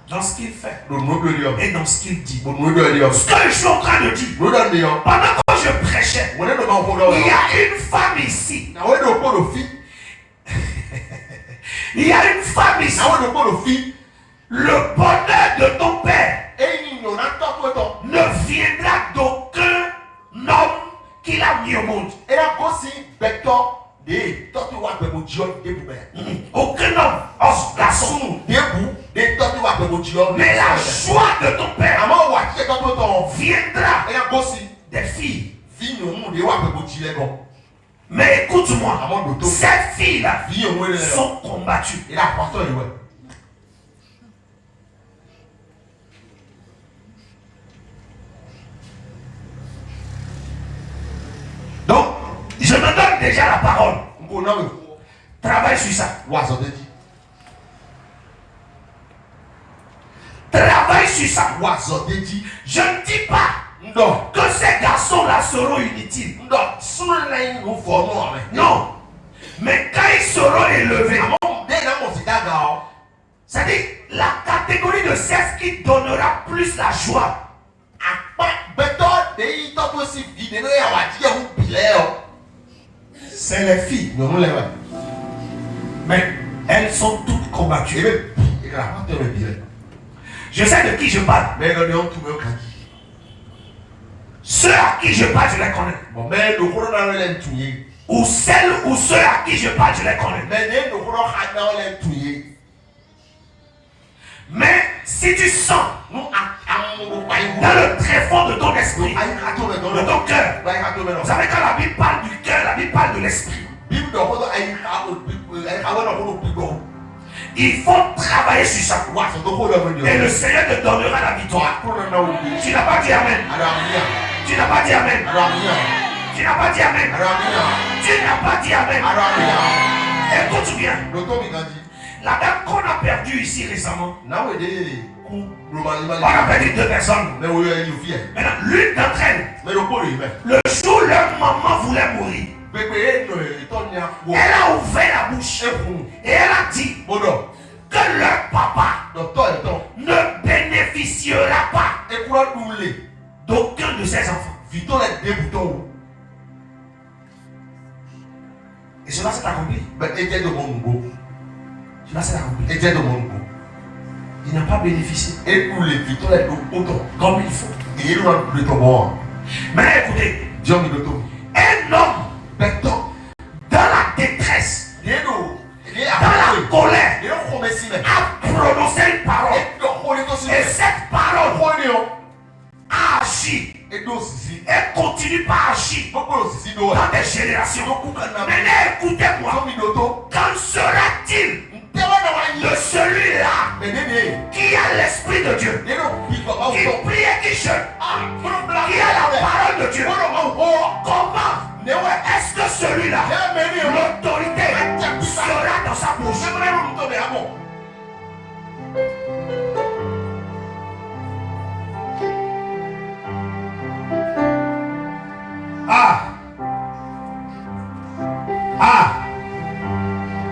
dans ce qu'il fait Le nom de Dieu. et dans ce qu'il dit. Le nom de Dieu. Ce que je suis en train de dire, Le nom de Dieu. pendant que je prêchais, On est dans mon il y a une femme ici. Ah ouais, donc le fille. Il y a une femme ici. Ah ouais, donc le fille. Le bonheur de ton père Et il n'y en a pas de temps. ne viendra d'aucun homme qu'il a mis au monde. Et là, aussi, Bector, des tortues de Dieu, des poubelles. Aucun homme, homme, garçon. Des bouts, des tortues de Dieu. Mais la joie de ton père Maman, ouais, c'est quand on t'en. viendra Et là, aussi, des filles. vie, nous, on est ouais, Dieu, bon. Mais écoute-moi, Maman, d'auto. ces filles-là Vie, on est là. sont combattues. Et là, pasteur, il est ouais. Donc, je me donne déjà la parole. On a vu. Travaille sur ça. Ouais, ça te dit. Travaille sur ça. Ouais, ça te dit. Je ne dis pas Non. que ces garçons-là seront inutiles. Non. Sous le nous formons avec. Non. Mais quand ils seront élevés, Dès là, on s'est d'accord. c'est-à-dire la catégorie de sexe qui donnera plus la joie. C'est les filles. Non, les ouais. Mais elles sont toutes combattues. Et même, il y a pas de billet. Je sais de qui je parle. Mais le néon tout le monde dit. Ceux à qui je parle, je les connais. Bon, mais le corona l'aime tuer. Ou celles ou ceux à qui je parle, je les connais. Mais le corona l'aime tuer. Mais si tu sens Nous, à dans le tréfonds de ton esprit, de ton cœur, vous savez quand la Bible parle du cœur, la Bible parle de l'esprit. Il faut travailler sur ça. Et le Seigneur te donnera la victoire. Tu n'as pas dit Amen. Tu n'as pas dit Amen. Tu n'as pas dit Amen. Tu n'as pas dit Amen. Écoute bien. La dame qu'on a perdue ici récemment, on a perdu 2 personnes. Maintenant, l'une d'entre elles, le jour où leur maman voulait mourir, elle a ouvert la bouche et elle a dit que leur papa ne bénéficiera pas d'aucun de ses enfants. Et cela s'est accompli. Cela s'est accompli. Il n'a pas bénéficié comme il faut. Mais écoutez, un homme dans la détresse, dans la colère, a prononcé une parole. Et cette parole a agi. Et continue par agir dans des générations. Maintenant, écoutez-moi. Quand sera-t-il de celui-là qui a l'Esprit de Dieu, qui prie et qui jeûne, qui a la parole de Dieu? Comment est-ce que celui-là, l'autorité sera dans sa bouche?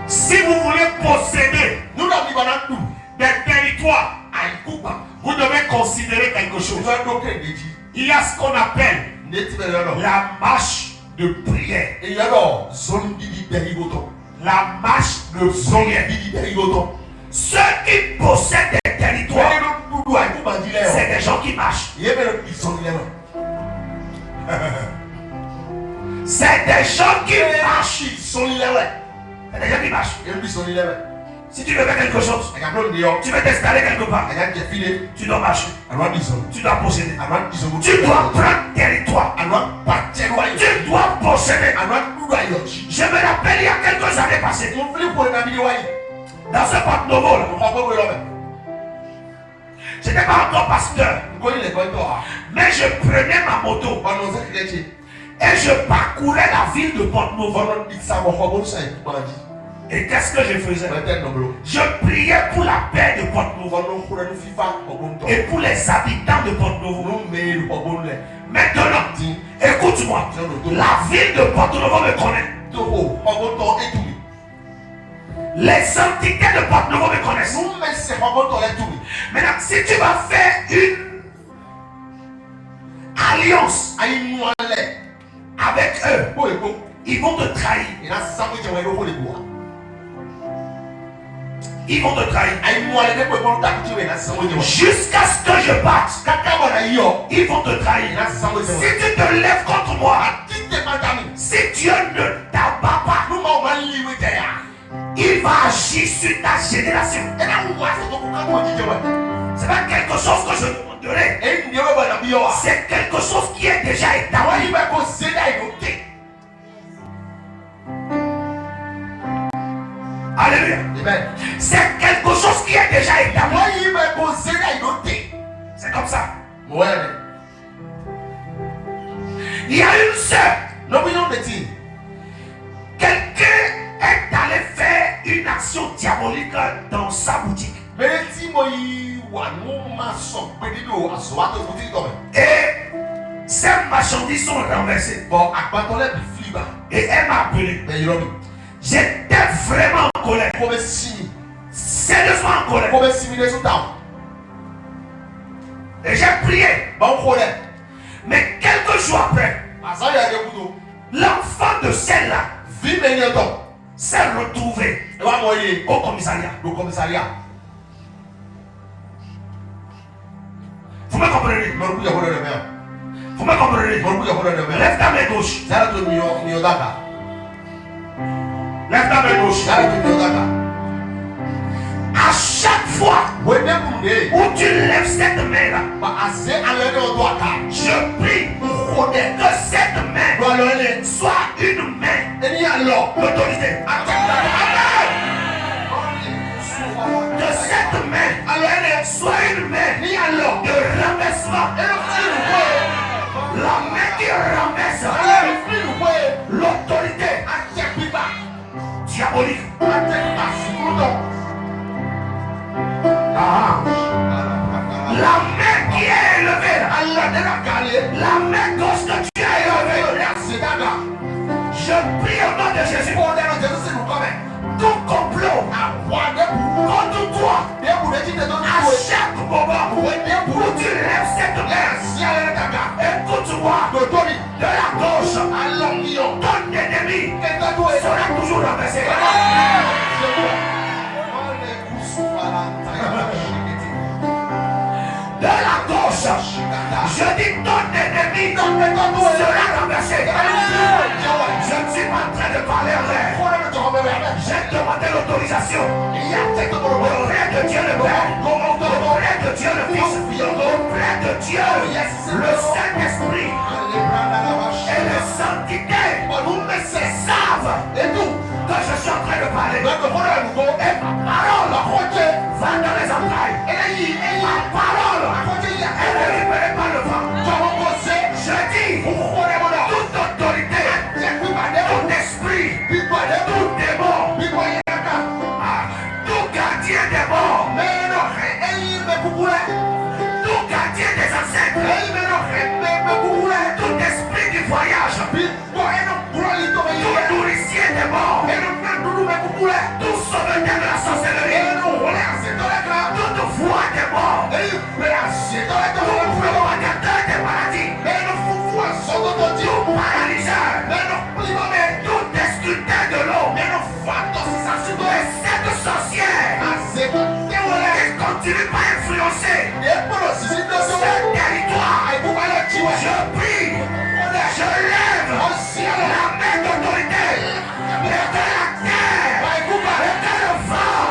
Si vous voulez posséder des territoires, vous devez considérer quelque chose. Il y a ce qu'on appelle la marche de prière. La marche de prière. Ceux qui possèdent des territoires, c'est des gens qui marchent. C'est des gens qui marchent. C'est des gens qui marchent. Si tu veux faire quelque chose, tu veux t'installer quelque part, tu dois marcher. Tu dois posséder. Tu dois prendre territoire. Tu dois posséder. Je me rappelle il y a quelques années passées, dans ce Porte Novo, je n'étais pas encore pasteur, mais je prenais ma moto et je parcourais la ville de Porte Novo. Et qu'est-ce que je faisais? Je priais pour la paix de Porte Novo et pour les habitants de Porte Novo. Maintenant, écoute-moi, la ville de Porte Novo me connaît. Les entités de Porte Nouveau me connaissent. Maintenant, si tu vas faire une alliance avec eux, ils vont te trahir. Ils vont te trahir. Jusqu'à ce que je parte, ils vont te trahir. Si tu te lèves contre moi, si Dieu ne t'abat pas, il va agir sur ta génération. C'est pas quelque chose que je demanderai. C'est quelque chose qui est déjà établi. Alléluia. C'est quelque chose qui est déjà établi. C'est comme ça. Il y a une sœur. Quelqu'un est allé faire une action diabolique dans sa boutique. Et ces marchandises sont renversées. Et elle m'a appelé. J'étais vraiment en colère. Sérieusement en colère. Et j'ai prié. Mais quelques jours après, l'enfant de celle-là s'est retrouvé au commissariat. Vous me comprenez? Vous me comprenez? Lève ta main gauche. Lève ta main gauche. À chaque fois où tu lèves cette main-là, je prie que cette main soit une main d'autorité. Que cette main soit une main de renversement. La main qui renverse l'autorité diabolique. La main qui est élevée, la main gauche que tu as élevée, je prie au nom de Jésus. Tout complot contre toi, à chaque moment où tu lèves cette main, écoute-moi, de la gauche, ton ennemi sera toujours renversé. De la gauche, je dis ton ennemi sera renversé. Je ne suis pas en train de parler en l'air. J'ai demandé l'autorisation auprès de Dieu le Père, auprès de Dieu le Fils, auprès de Dieu le Saint-Esprit et les entités savent que je suis en train de parler. Et ma parole va dans les entrailles. Ma parole elle est libérée par le vent. Je dis toute autorité, tout esprit, tout démon, tout gardien des morts, tout gardien des ancêtres, tout esprit du voyage, tout nourricier des morts, tout sauveteur de la sorcellerie, toute voix des morts, tout propagateur des maladies, tout paralyseur, tout destructeur de l'eau, et cette sorcière qui continue pas influencer ce territoire. Je prie, je lève la main d'autorité et de la terre et de le vent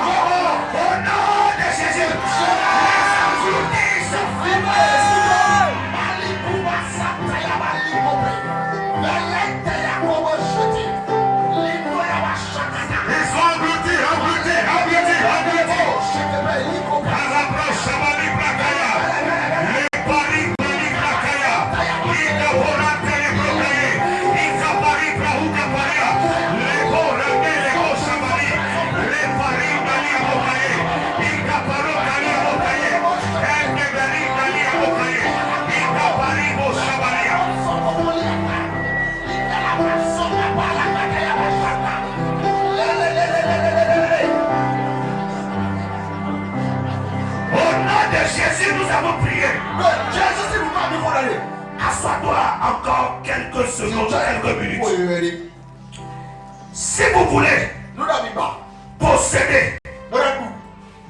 Si vous voulez Nous n'avons pas. posséder Nous n'avons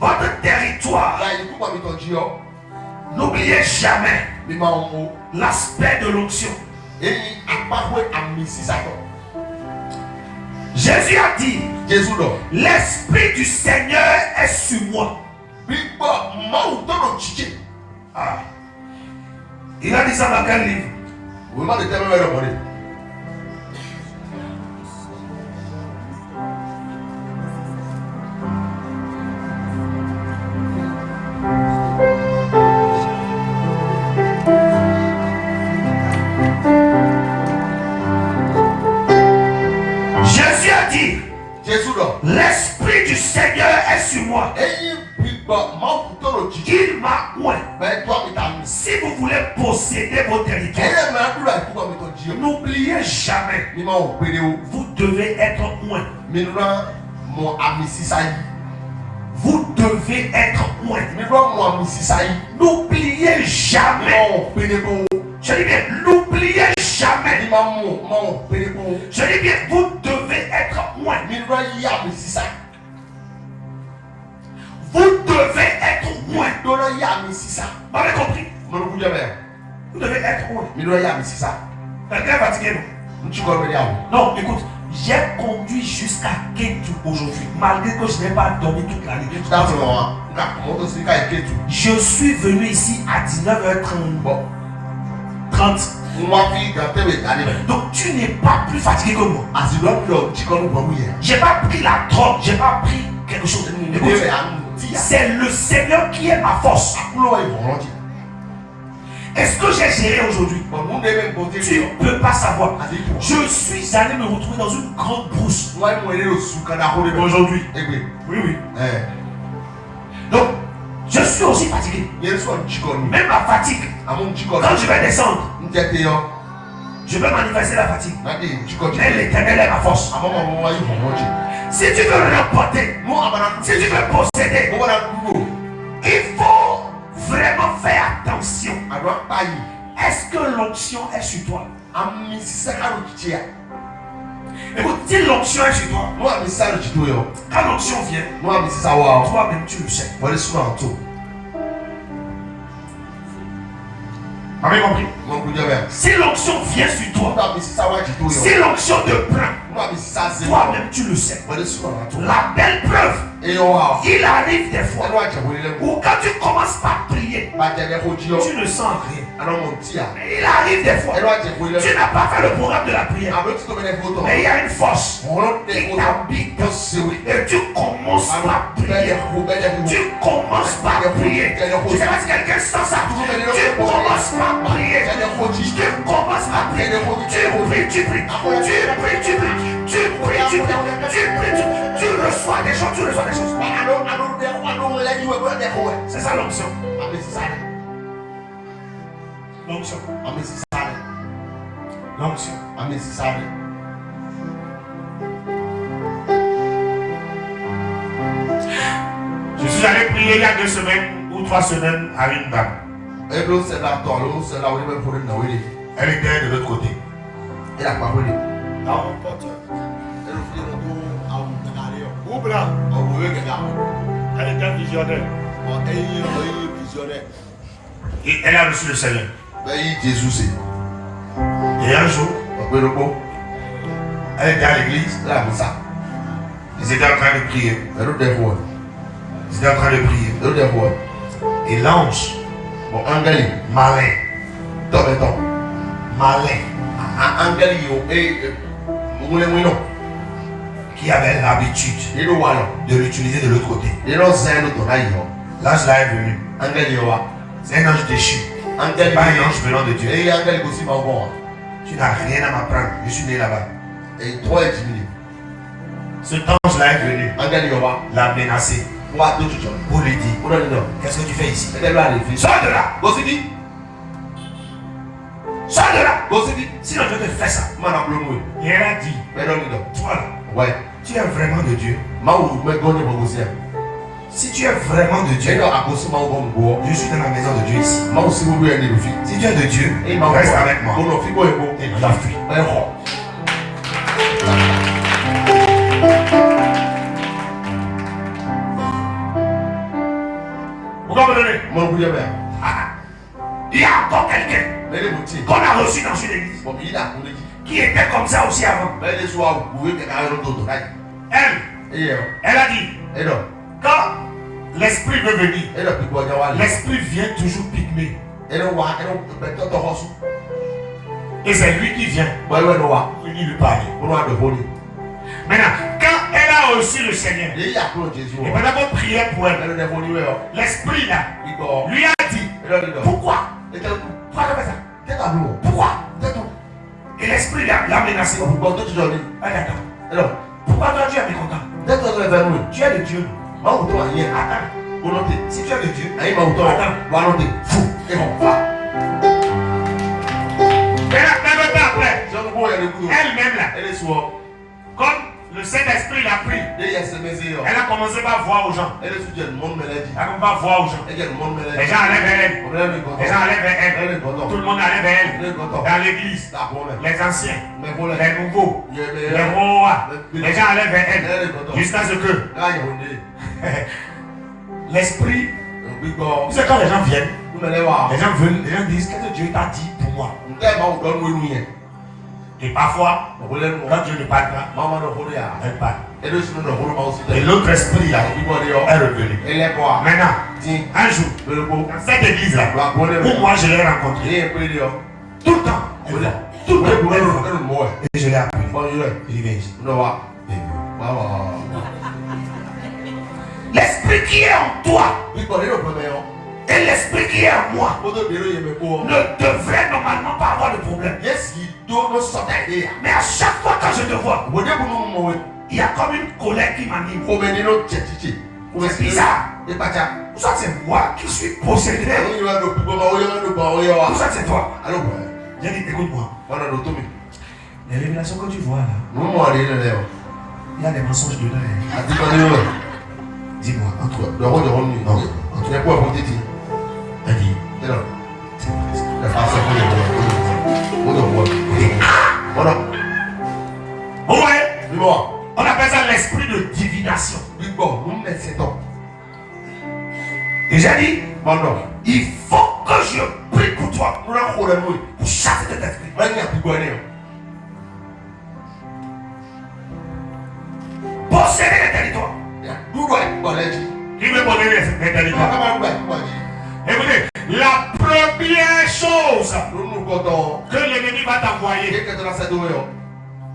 votre territoire, pas. Il faut qu'on mette en n'oubliez jamais mais ma homo. l'aspect de l'onction. Et il a pas joué à Messi Satan. Jésus a dit, Jésus non. l'Esprit du Seigneur est sur moi. Biba, ma ou ton chiché. Ah. Il a dit ça dans quel livre? Vous m'avez tellement demandé. Jésus a dit, Jésus non. l'Esprit du Seigneur est sur moi. Et il biba, ma ou ton chiché. Il m'a oint. Ben toi, mais t'as mis. Si vous voulez posséder vos Et territoires, les mains, il faut qu'on mette en Dieu. n'oubliez jamais, Mais ma ou pédéo. vous devez être oint. Mais nous avons mon ami Sisaï. Vous devez être oint. Mais nous avons mon ami Sisaï. N'oubliez jamais. Mon pédéo. Je dis bien, n'oubliez jamais. Il m'a mon pédéo. Je dis bien, vous devez être oint. Mais nous avons y ami Sisaï. Vous devez être oint. Nous avons y ami Sisaï. Vous avez compris? Nous avons y ami. Vous devez être oint. Mais nous avons y ami Sisaï. Quelqu'un est fatigué, non? Nous tu connais bien. Non, écoute, j'ai conduit jusqu'à Kétou aujourd'hui, malgré que je n'ai pas dormi toute la nuit. Je suis venu ici à 19h30. Bon. 30. Moi, fille, quand tu es allé. Donc tu n'es pas plus fatigué que moi. Tu connais pas où hier. J'ai pas pris la drogue, j'ai pas pris quelque chose. Écoute, c'est le Seigneur qui est ma force. Est-ce que j'ai géré aujourd'hui? Tu ne peux pas savoir. Je suis allé me retrouver dans une grande brousse aujourd'hui. Oui, oui. Donc, je suis aussi fatigué. Même la fatigue, quand je vais descendre, je vais manifester la fatigue. Mais l'Éternel est ma force. Si tu veux remporter, si tu veux posséder, il faut vraiment faire attention. Est-ce que l'onction est sur toi? Écoute, si l'onction est sur toi, quand l'onction vient, toi-même tu le sais. Avez compris? Si l'onction vient sur toi, si l'onction te prend, toi-même tu le sais. La belle preuve, il arrive des fois où quand tu commences par prier, tu ne sens rien. Mais il arrive des fois, tu n'as pas fait le programme de la prière, mais il y a une force qui t'habite et tu commences par prier. Tu commences par prier. Je ne sais pas si quelqu'un sent ça. Tu commences par prier. Tu commences par prier. Tu pries. Tu reçois des choses. C'est ça l'onction. L'onction. Je suis allé prier il y a 2 semaines ou 3 semaines à une dame. Elle était de l'autre côté. Elle était visionnaire. Et elle a reçu le Seigneur. Et un jour, elle était à l'église. Ils étaient en train de prier. Et l'ange, malin, qui avait l'habitude de l'utiliser de l'autre côté. L'ange là est venu. C'est un ange déchu. C'est pas un ange venant de Dieu. Tu n'as rien à m'apprendre. Je suis né là-bas. Cet ange là est venu l'a menacé pour lui dire: qu'est-ce que tu fais ici? Sors de là! Sors de là! Sinon je te fais ça. Et elle a dit: toi là, tu es vraiment de Dieu. Si tu es vraiment de Dieu, je suis dans la maison de Dieu ici. Si tu es de Dieu, reste avec moi. Et il a fui. Il y a encore quelqu'un qu'on a reçu dans une église qui était comme ça aussi avant. Elle a dit, quand l'esprit veut venir, l'esprit vient toujours pygmée. Et c'est lui qui vient venir lui parler. Maintenant, quand elle a reçu le Seigneur, et pendant qu'on priait pour elle, l'esprit là lui a dit, pourquoi? Pourquoi tu fais ça? Pourquoi? Et l'esprit l'a menacé. Pourquoi toi tu es mécontent? Tu es de Dieu. Attends. Si tu es de Dieu, attends. Fou. Mais après, elle-même là, comme le Saint-Esprit l'a pris, elle a commencé par voir aux gens. Elle a commencé par voir aux gens. Les gens allaient vers elle. Tout le monde allait vers elle. Dans l'église, les anciens, les nouveaux, les rois, les gens allaient vers elle. Jusqu'à ce que l'esprit, tu sais, quand les gens viennent, les gens disent, qu'est-ce que Dieu t'a dit pour moi? Et parfois, quand Dieu ne parle pas, elle parle. Et l'autre esprit là est revenu. Maintenant, un jour, dans cette église là, où moi je l'ai rencontré, tout le temps, elle vient. Tout le temps, et je l'ai appelé. Il vient ici. L'esprit qui est en toi et l'esprit qui est en moi ne devrait normalement pas avoir de problème. Mais à chaque fois que je te vois, il y a comme une colère qui m'anime. C'est bizarre. Soit c'est moi qui suis possédé, soit c'est toi. J'ai dit, écoute-moi. Les révélations que tu vois là, il y a des mensonges dedans. Dis-moi, entre eux. Elle dit, c'est vous voyez, on appelle ça l'esprit de divination. Et j'ai dit, il faut que je prie pour toi pour chasser cet esprit. Posséder les territoires. Qui veut posséder les territoires? Écoutez, la première chose que l'ennemi va t'envoyer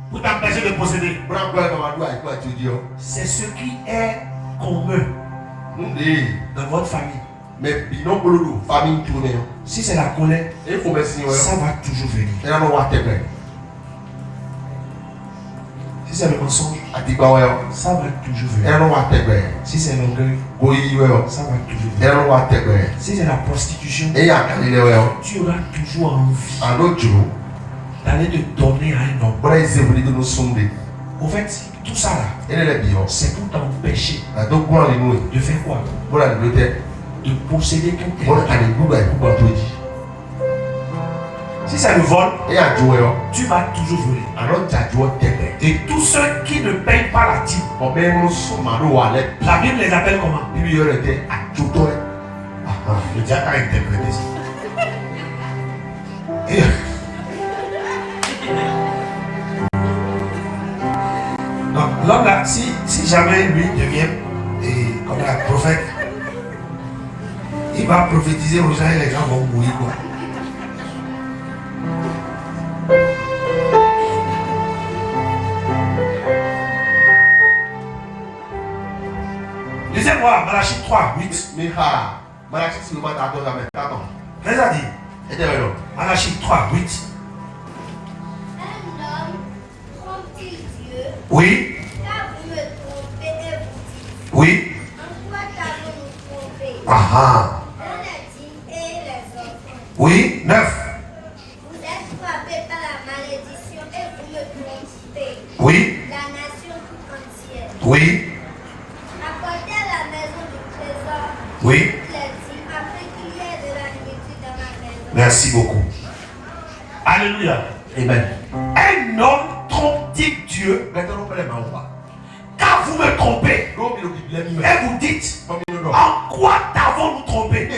pour t'empêcher de posséder, c'est ce qui est commun dans votre famille. Si c'est la colère, ça va toujours venir. Si c'est le mensonge, ça va toujours venir. Si c'est l'orgueil, ça va toujours venir. Si c'est la prostitution, tu auras toujours envie d'aller te donner à un homme. Au fait, tout ça là, c'est pour t'empêcher de faire quoi? De posséder quelque chose. Si c'est le vol, tu vas toujours voler. Et tous ceux qui ne payent pas la dîme, la Bible les appelle comment? Le diable a interprété ça. Donc l'homme là, si jamais lui devient comme un prophète, il va prophétiser aux gens et les gens vont mourir quoi. Lisez-moi Malachie 3, 8. Qu'est-ce a dit? Malachie 3, 8. Un homme trompe-t-il Dieu? Oui. Car vous me trompez et vous dites. Oui. En quoi t'avons-nous trompé? On a dit et les enfants. Oui. 9. Vous êtes frappés par la malédiction et vous me trompez. Oui. La nation tout entière. Oui. Apportez à la maison du trésor. Oui. Les dîmes afin qu'il y ait de la nourriture dans ma maison. Merci beaucoup. Alléluia. Amen. Un homme trompe-t-il Dieu? Car vous me trompez. Et vous dites, en quoi t'avons-nous trompé?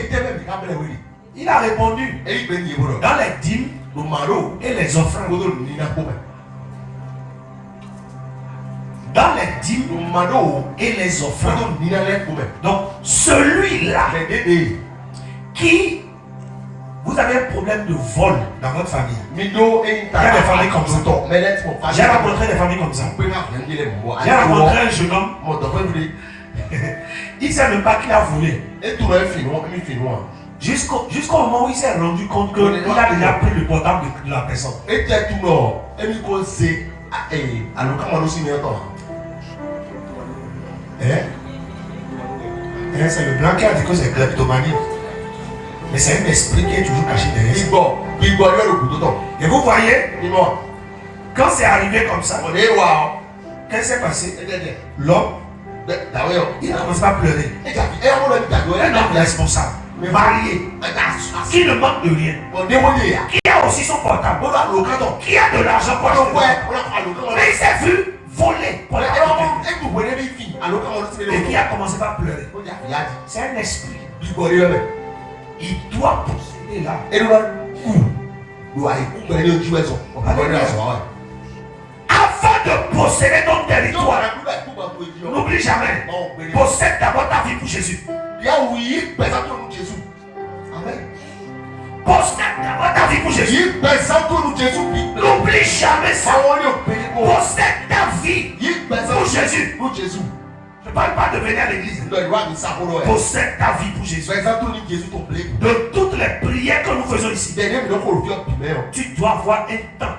Il a répondu Et il peut dire, voilà. dans les dîmes Le maro, et les offrandes. Kodo Nina Kobe. Dans les dîmes Le maro, et les offrandes. Kodo Nina Le Kobe. Donc, celui-là Les Dédé. qui, vous avez un problème de vol dans votre famille. Mido et Il y a des familles comme ça. Mais laisse mon frère. J'ai rencontré des familles comme ça. J'ai rencontré un jeune homme, Mon enfant voulait. il ne sait même pas qu'il a volé. Et tout le film, il fait noir. Jusqu'au moment où il s'est rendu compte qu'il a déjà pris le portable de la personne. Et tu es tout nord. Et il faut c'est. Alors, comment on aussi met un temps? C'est le blanc qui a dit que c'est kleptomanie. Mais c'est un esprit qui est toujours caché derrière ça. Il boit le couteau. Et vous voyez, Il mort. quand c'est arrivé comme ça, On est wow. qu'est-ce qui s'est passé? L'homme, il a commencé à pleurer. Un homme responsable, marié, qui ne manque de rien, qui a aussi son portable, qui a de l'argent pour acheter. Mais il s'est vu voler. Et qui a commencé à pleurer. C'est un esprit. Il doit posséder là. Afin de posséder ton territoire, n'oublie jamais, possède d'abord ta vie pour Jésus. Possède d'abord ta vie pour Jésus. N'oublie jamais ça. Possède ta vie pour Jésus. Je ne parle pas de venir à l'église. Possède ta vie pour Jésus. De toutes les prières que nous faisons ici, tu dois avoir un temps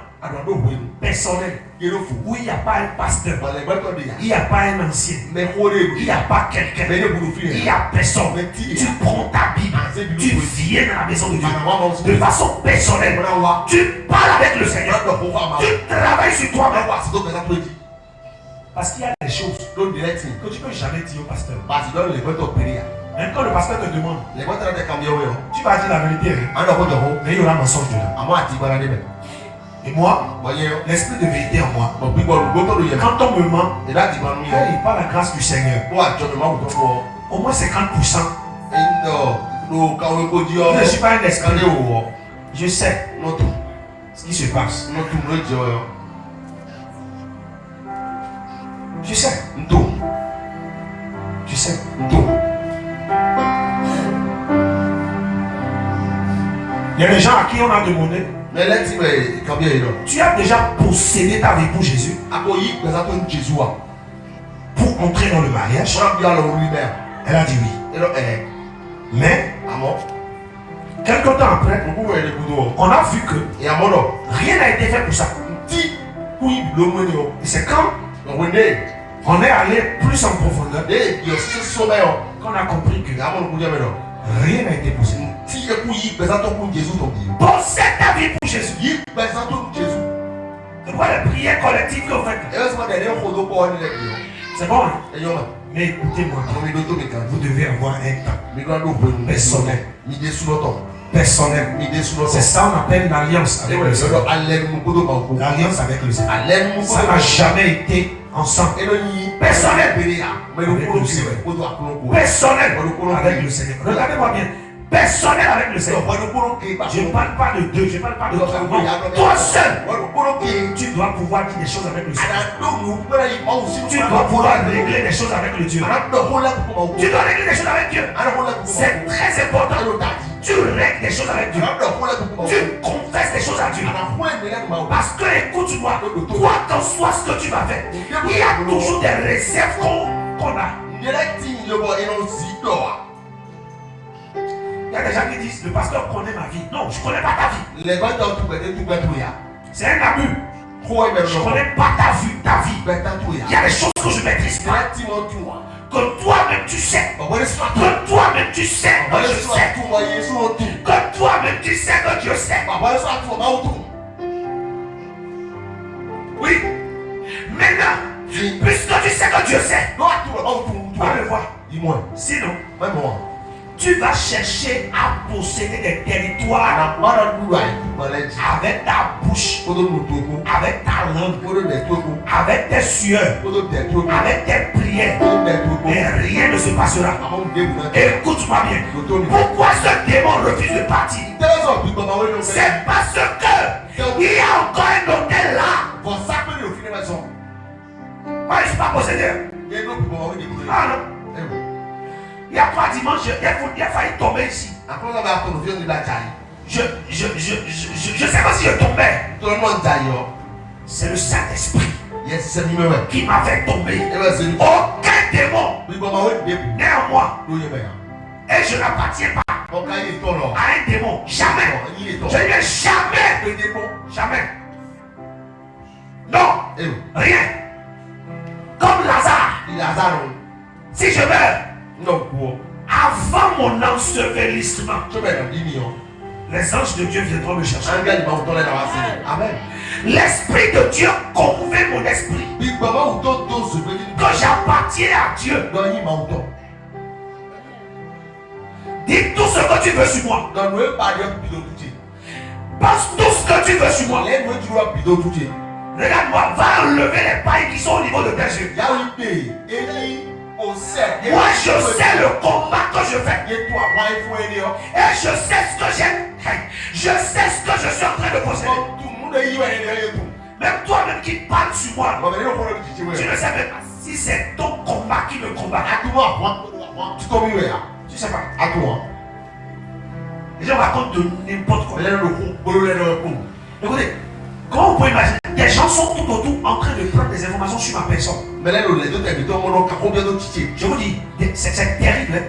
personnel où il n'y a pas un pasteur, il n'y a pas un ancien, il n'y a pas quelqu'un, il n'y a personne. Tu prends ta Bible, tu viens dans la maison de Dieu de façon personnelle. Tu parles avec le Seigneur, tu travailles sur toi-même. Parce qu'il y a des choses que tu ne peux jamais dire au pasteur. Même quand le pasteur te demande, tu vas dire la vérité, mais il y aura mensonge dedans. Et moi, l'esprit de vérité en moi, quand on me ment, il par la grâce du Seigneur, au moins 50%. Je ne suis pas un esprit. Je sais ce qui se passe. Je sais. Je sais. Il y a des gens à qui on a demandé, tu as déjà possédé ta vie pour Jésus pour entrer dans le mariage? Elle a dit oui. Mais quelque temps après, on a vu que rien n'a été fait pour ça. Et c'est quand on est allé plus en profondeur qu'on a compris que rien n'a été possible. Possède ta vie pour Jésus. C'est quoi les prières collectives que vous faites? C'est bon, hein? Mais écoutez-moi, vous devez avoir un temps personnel. Personnel. C'est ça qu'on appelle l'alliance avec le Seigneur. L'alliance avec le Seigneur. Ça n'a jamais été ensemble. Personnel. Personnel avec le Seigneur. Regardez-moi bien. Personnel avec le Seigneur. Je ne parle pas de deux, je ne parle pas de trois. Toi seul, tu dois pouvoir dire des choses avec le Seigneur. Tu dois pouvoir régler des choses avec le Dieu. Tu dois régler des choses avec Dieu. C'est très important. Tu règles des choses avec Dieu. Tu confesses des choses à Dieu. Parce que, écoute-moi, quoi qu'en soit ce que tu vas faire, il y a toujours des réserves qu'on a. Il y a des gens qui disent, le pasteur connaît ma vie. Non, je ne connais pas ta vie. C'est un abus. Je ne connais pas ta vie. Il y a des choses que je ne maîtrise pas. Que toi-même tu sais. Que toi-même tu sais. Que je sais. Que toi-même tu sais que Dieu sait. Oui. Maintenant, puisque tu sais que Dieu sait, va le voir. Sinon, tu vas chercher à posséder des territoires avec ta bouche, avec ta langue, avec tes sueurs, avec tes prières. Et rien ne se passera. Écoute-moi bien. Pourquoi ce démon refuse de partir? C'est parce que il y a encore un hôtel là. Moi, je ne suis pas possédeur. Ah non. Il y a 3 dimanches, il a failli tomber ici. Je sais pas si je tombais. C'est le Saint-Esprit qui m'a fait tomber. Aucun démon n'est en moi. Et je n'appartiens pas à un démon. Jamais. Je ne vais jamais. Jamais. Non. Rien. Comme Lazare. Si je meurs, avant mon ensevelissement, les anges de Dieu viendront me chercher. Amen. L'Esprit de Dieu convainc mon esprit que j'appartiens à Dieu. Dis tout ce que tu veux sur moi. Pense tout ce que tu veux sur moi. Regarde-moi, va enlever les pailles qui sont au niveau de tes yeux. Moi, je sais le combat que je fais. Et je sais ce que j'aime. Je sais ce que je suis en train de posséder. Même toi-même qui parles sur moi, tu ne sais même pas si c'est ton combat qui me combat. Tu sais pas. Les gens racontent de n'importe quoi. Écoutez, comment vous pouvez imaginer? Des gens sont tout autour en train de prendre des informations sur ma personne. Je vous dis, c'est terrible.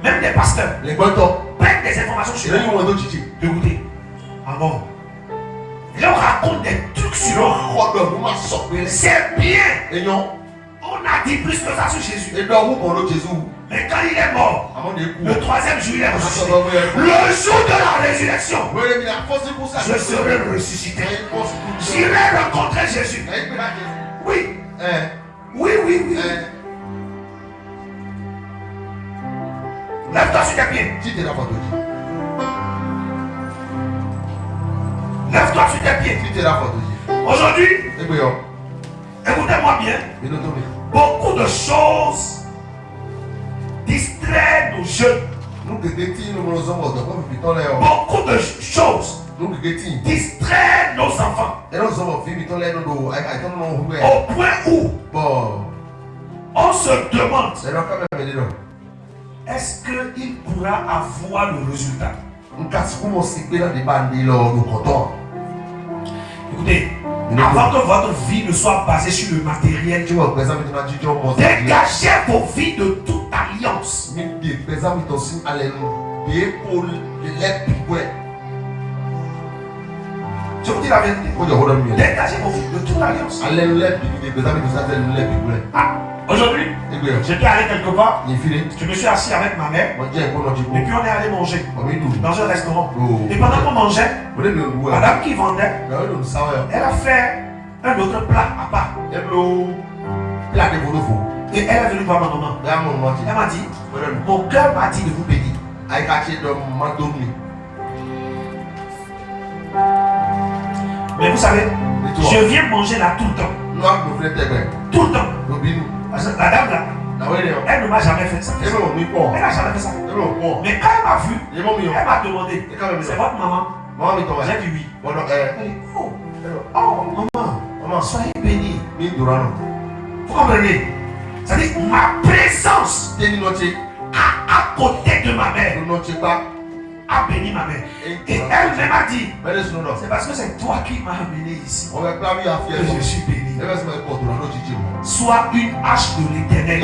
Même des pasteurs prennent des informations sur moi. Écoutez, ah bon? Les gens racontent des trucs sur moi. C'est bien. On a dit plus que ça sur Jésus. Mais quand il est mort, le 3e jour, il est ressuscité. Le jour de la résurrection, je serai ressuscité. J'irai rencontrer Jésus. Oui. Oui. Lève-toi sur tes pieds. Lève-toi sur tes pieds. Aujourd'hui, écoutez-moi bien. Beaucoup de choses distraient nos jeunes. Beaucoup de choses distraient nos enfants. Au point où on se demande, est-ce qu'il pourra avoir le résultat? Écoutez, avant que votre vie ne soit basée sur le matériel, dégagez vos vies de toute alliance. Je vous dis la vérité. Dégagez vos vies de toute alliance. Aujourd'hui, j'étais allé quelque part. Je me suis assis avec ma mère. Et puis on est allé manger dans un restaurant. Et pendant qu'on mangeait, madame qui vendait, elle a fait un autre plat à part. Et elle est venue voir ma maman. Elle m'a dit, mon cœur m'a dit de vous bénir. Mais vous savez, je viens manger là tout le temps. Tout le temps. Parce que la dame là, elle ne m'a jamais fait ça. Elle n'a jamais fait ça. Mais quand elle m'a vu, elle m'a demandé, c'est votre maman? J'ai dit oui. Elle dit, oh maman, soyez bénie. Vous comprenez? C'est-à-dire ma présence à côté de ma mère a béni ma mère. Et elle m'a dit, c'est parce que c'est toi qui m'as amené ici que je suis béni. Sois une hache de l'Éternel.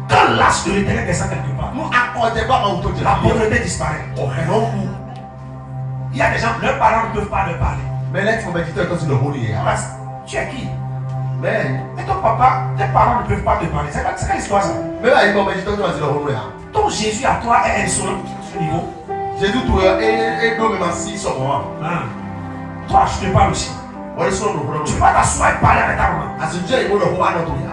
Quand l'hache de l'Éternel descend quelque part, la pauvreté disparaît. Il y a des gens, leurs parents ne peuvent pas leur parler. Tu es qui? Et ton papa, tes parents ne peuvent pas te parler. C'est quelle histoire ça? Ton Jésus à toi est insolent à ce niveau. Toi, je te parle aussi. Tu peux pas t'asseoir et parler avec ta maman.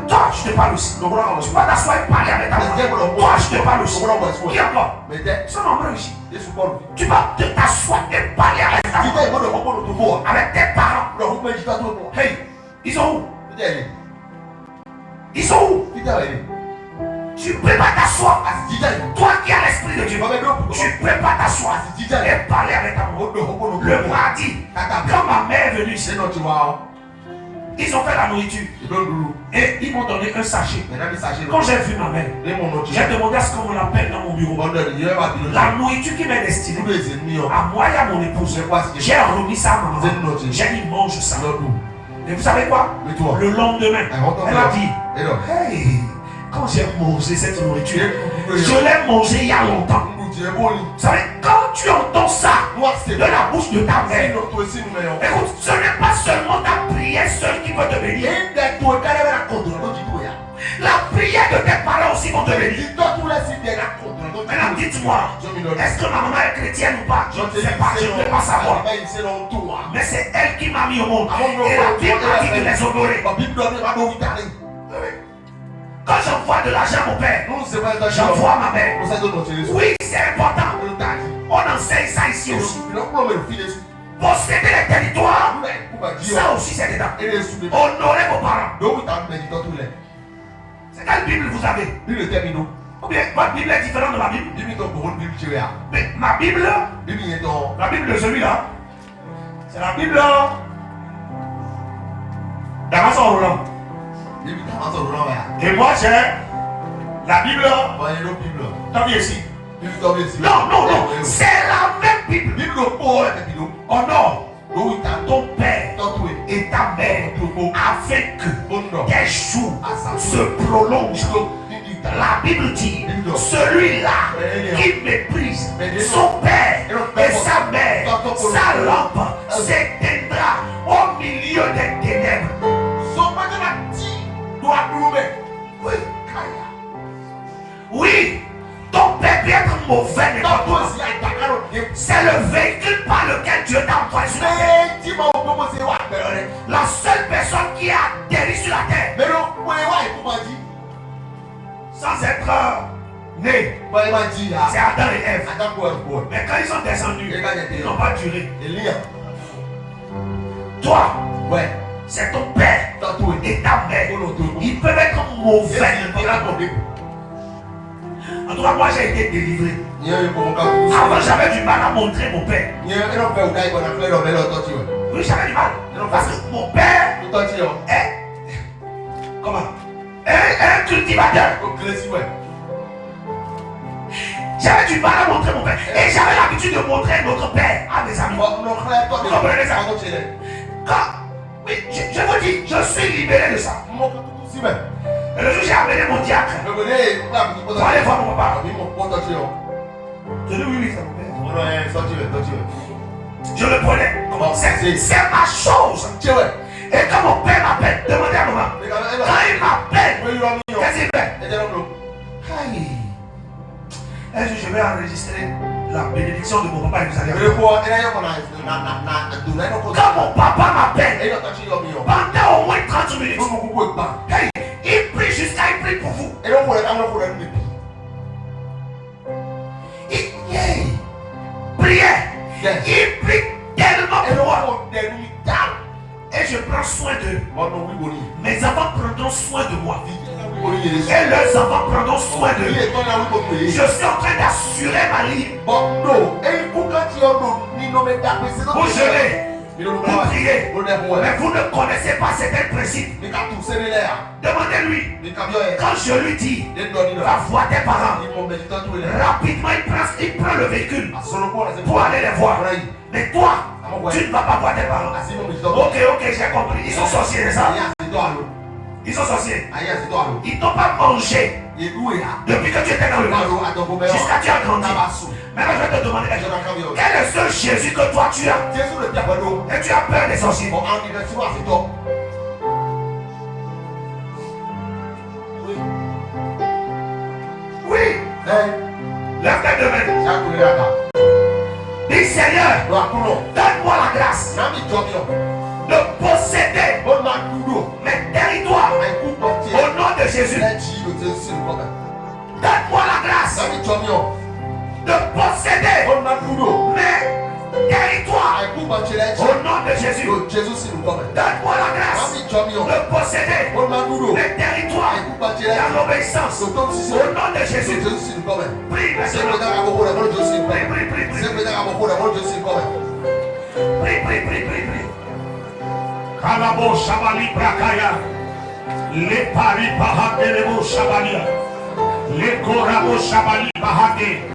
Toi, je te parle aussi. Tu peux pas t'asseoir et parler avec ta maman. Toi, je te parle aussi. Qui encore? Ils sont nombreux ici. Tu vas t'asseoir et parler avec ta maman. Avec tes parents. Hey, ils sont où? Ils sont où? Tu peux pas t'asseoir. Toi qui as l'esprit de Dieu, tu peux pas t'asseoir et parler avec ta maman. Le mardi, quand ma mère est venue ici, ils ont fait la nourriture et ils m'ont donné un sachet. Quand j'ai vu ma mère, j'ai demandé à ce qu'on me l'appelle dans mon bureau. La nourriture qui m'est destinée à moi et à mon épouse, j'ai remis ça à ma maman. J'ai dit mange ça. Et vous savez quoi? Le lendemain, elle a dit hey, quand j'ai mangé cette nourriture, je l'ai mangée il y a longtemps. Vous savez, quand tu entends ça de la bouche de ta mère, écoute, ce n'est pas seulement ta prière seule qui peut te bénir. La prière de tes parents aussi vont te bénir. Maintenant, dites-moi, est-ce que ma maman est chrétienne ou pas? Je ne sais pas, je ne veux pas savoir. Mais c'est elle qui m'a mis au monde. Et la Bible a dit de les honorer. Quand j'envoie de l'argent à mon père, j'envoie à ma mère. Oui, c'est important. On enseigne ça ici aussi. Posséder les territoires, ça aussi c'est dedans. Honorer vos parents. C'est quelle Bible vous avez? Ou bien votre Bible est différente de ma Bible? Mais ma Bible, la Bible de celui-là, c'est la Bible d'Amazon Roland. Et moi j'ai la Bible. T'as vu ici? Non, c'est la même Bible. Honore ton père et ta mère afin que tes jours se prolongent. La Bible dit, celui-là qui méprise son père et sa mère, sa lampe s'éteindra au milieu des ténèbres. Oui, ton père peut être mauvais, c'est le véhicule par lequel Dieu t'a envoyé sur la terre. La seule personne qui a atterri sur la terre sans être né, c'est Adam et Ève. Mais quand ils sont descendus, ils n'ont pas duré. Toi, c'est ton père et ta mère. Ils peuvent être mauvais. En tout cas, moi j'ai été délivré. Avant, j'avais du mal à montrer mon père. Oui, j'avais du mal. Parce que mon père est. Comment? Un cultivateur. J'avais du mal à montrer mon père. Et j'avais l'habitude de montrer notre père à mes amis. Vous comprenez ça? Oui, je vous dis, je suis libéré de ça. Et le jour où j'ai amené mon diacre pour aller voir mon papa. Je dis oui, c'est mon père. Je le prenais. C'est ma chose. Et quand mon père m'appelle, demandez à maman. Quand il m'appelle, qu'est-ce qu'il fait? Est-ce que je vais enregistrer la bénédiction de mon papa et vous allez quand mon papa m'appelle, pendant au moins 30 minutes, hey, il prie jusqu'à il prie pour vous. Prière. Il prie tellement pour moi. Et je prends soin d'eux. Mes enfants prendront soin de moi. Et leurs enfants prendront soin d'eux. Je suis en train d'assurer ma ligne. Vous gelez, vous priez, mais vous ne connaissez pas certains principes. Demandez-lui. Quand je lui dis, va voir tes parents, rapidement il prend le véhicule pour aller les voir. Mais toi, tu ne vas pas voir tes parents. Ok, j'ai compris. Ils sont sorciers de ça. Ils sont sorciers. Ils t'ont pas mangé depuis que tu étais dans le monde jusqu'à ce que tu as grandi. Maintenant je vais te demander quelque chose. Quel est ce Jésus que toi tu as? Et tu as peur des sorciers. Oui. Lève tes deux mains. Dis Seigneur, donne-moi la grâce de posséder mes territoires au nom de Jésus. Donne-moi la grâce de posséder mes territoires au nom de Jésus. Donne-moi la grâce de posséder mes territoires dans l'obéissance au nom de Jésus. Prie maintenant. Prie. Kalabo Shabali Brakaya. Le Pari Bahade Shabalia. Le Korabo Shabali Bahade.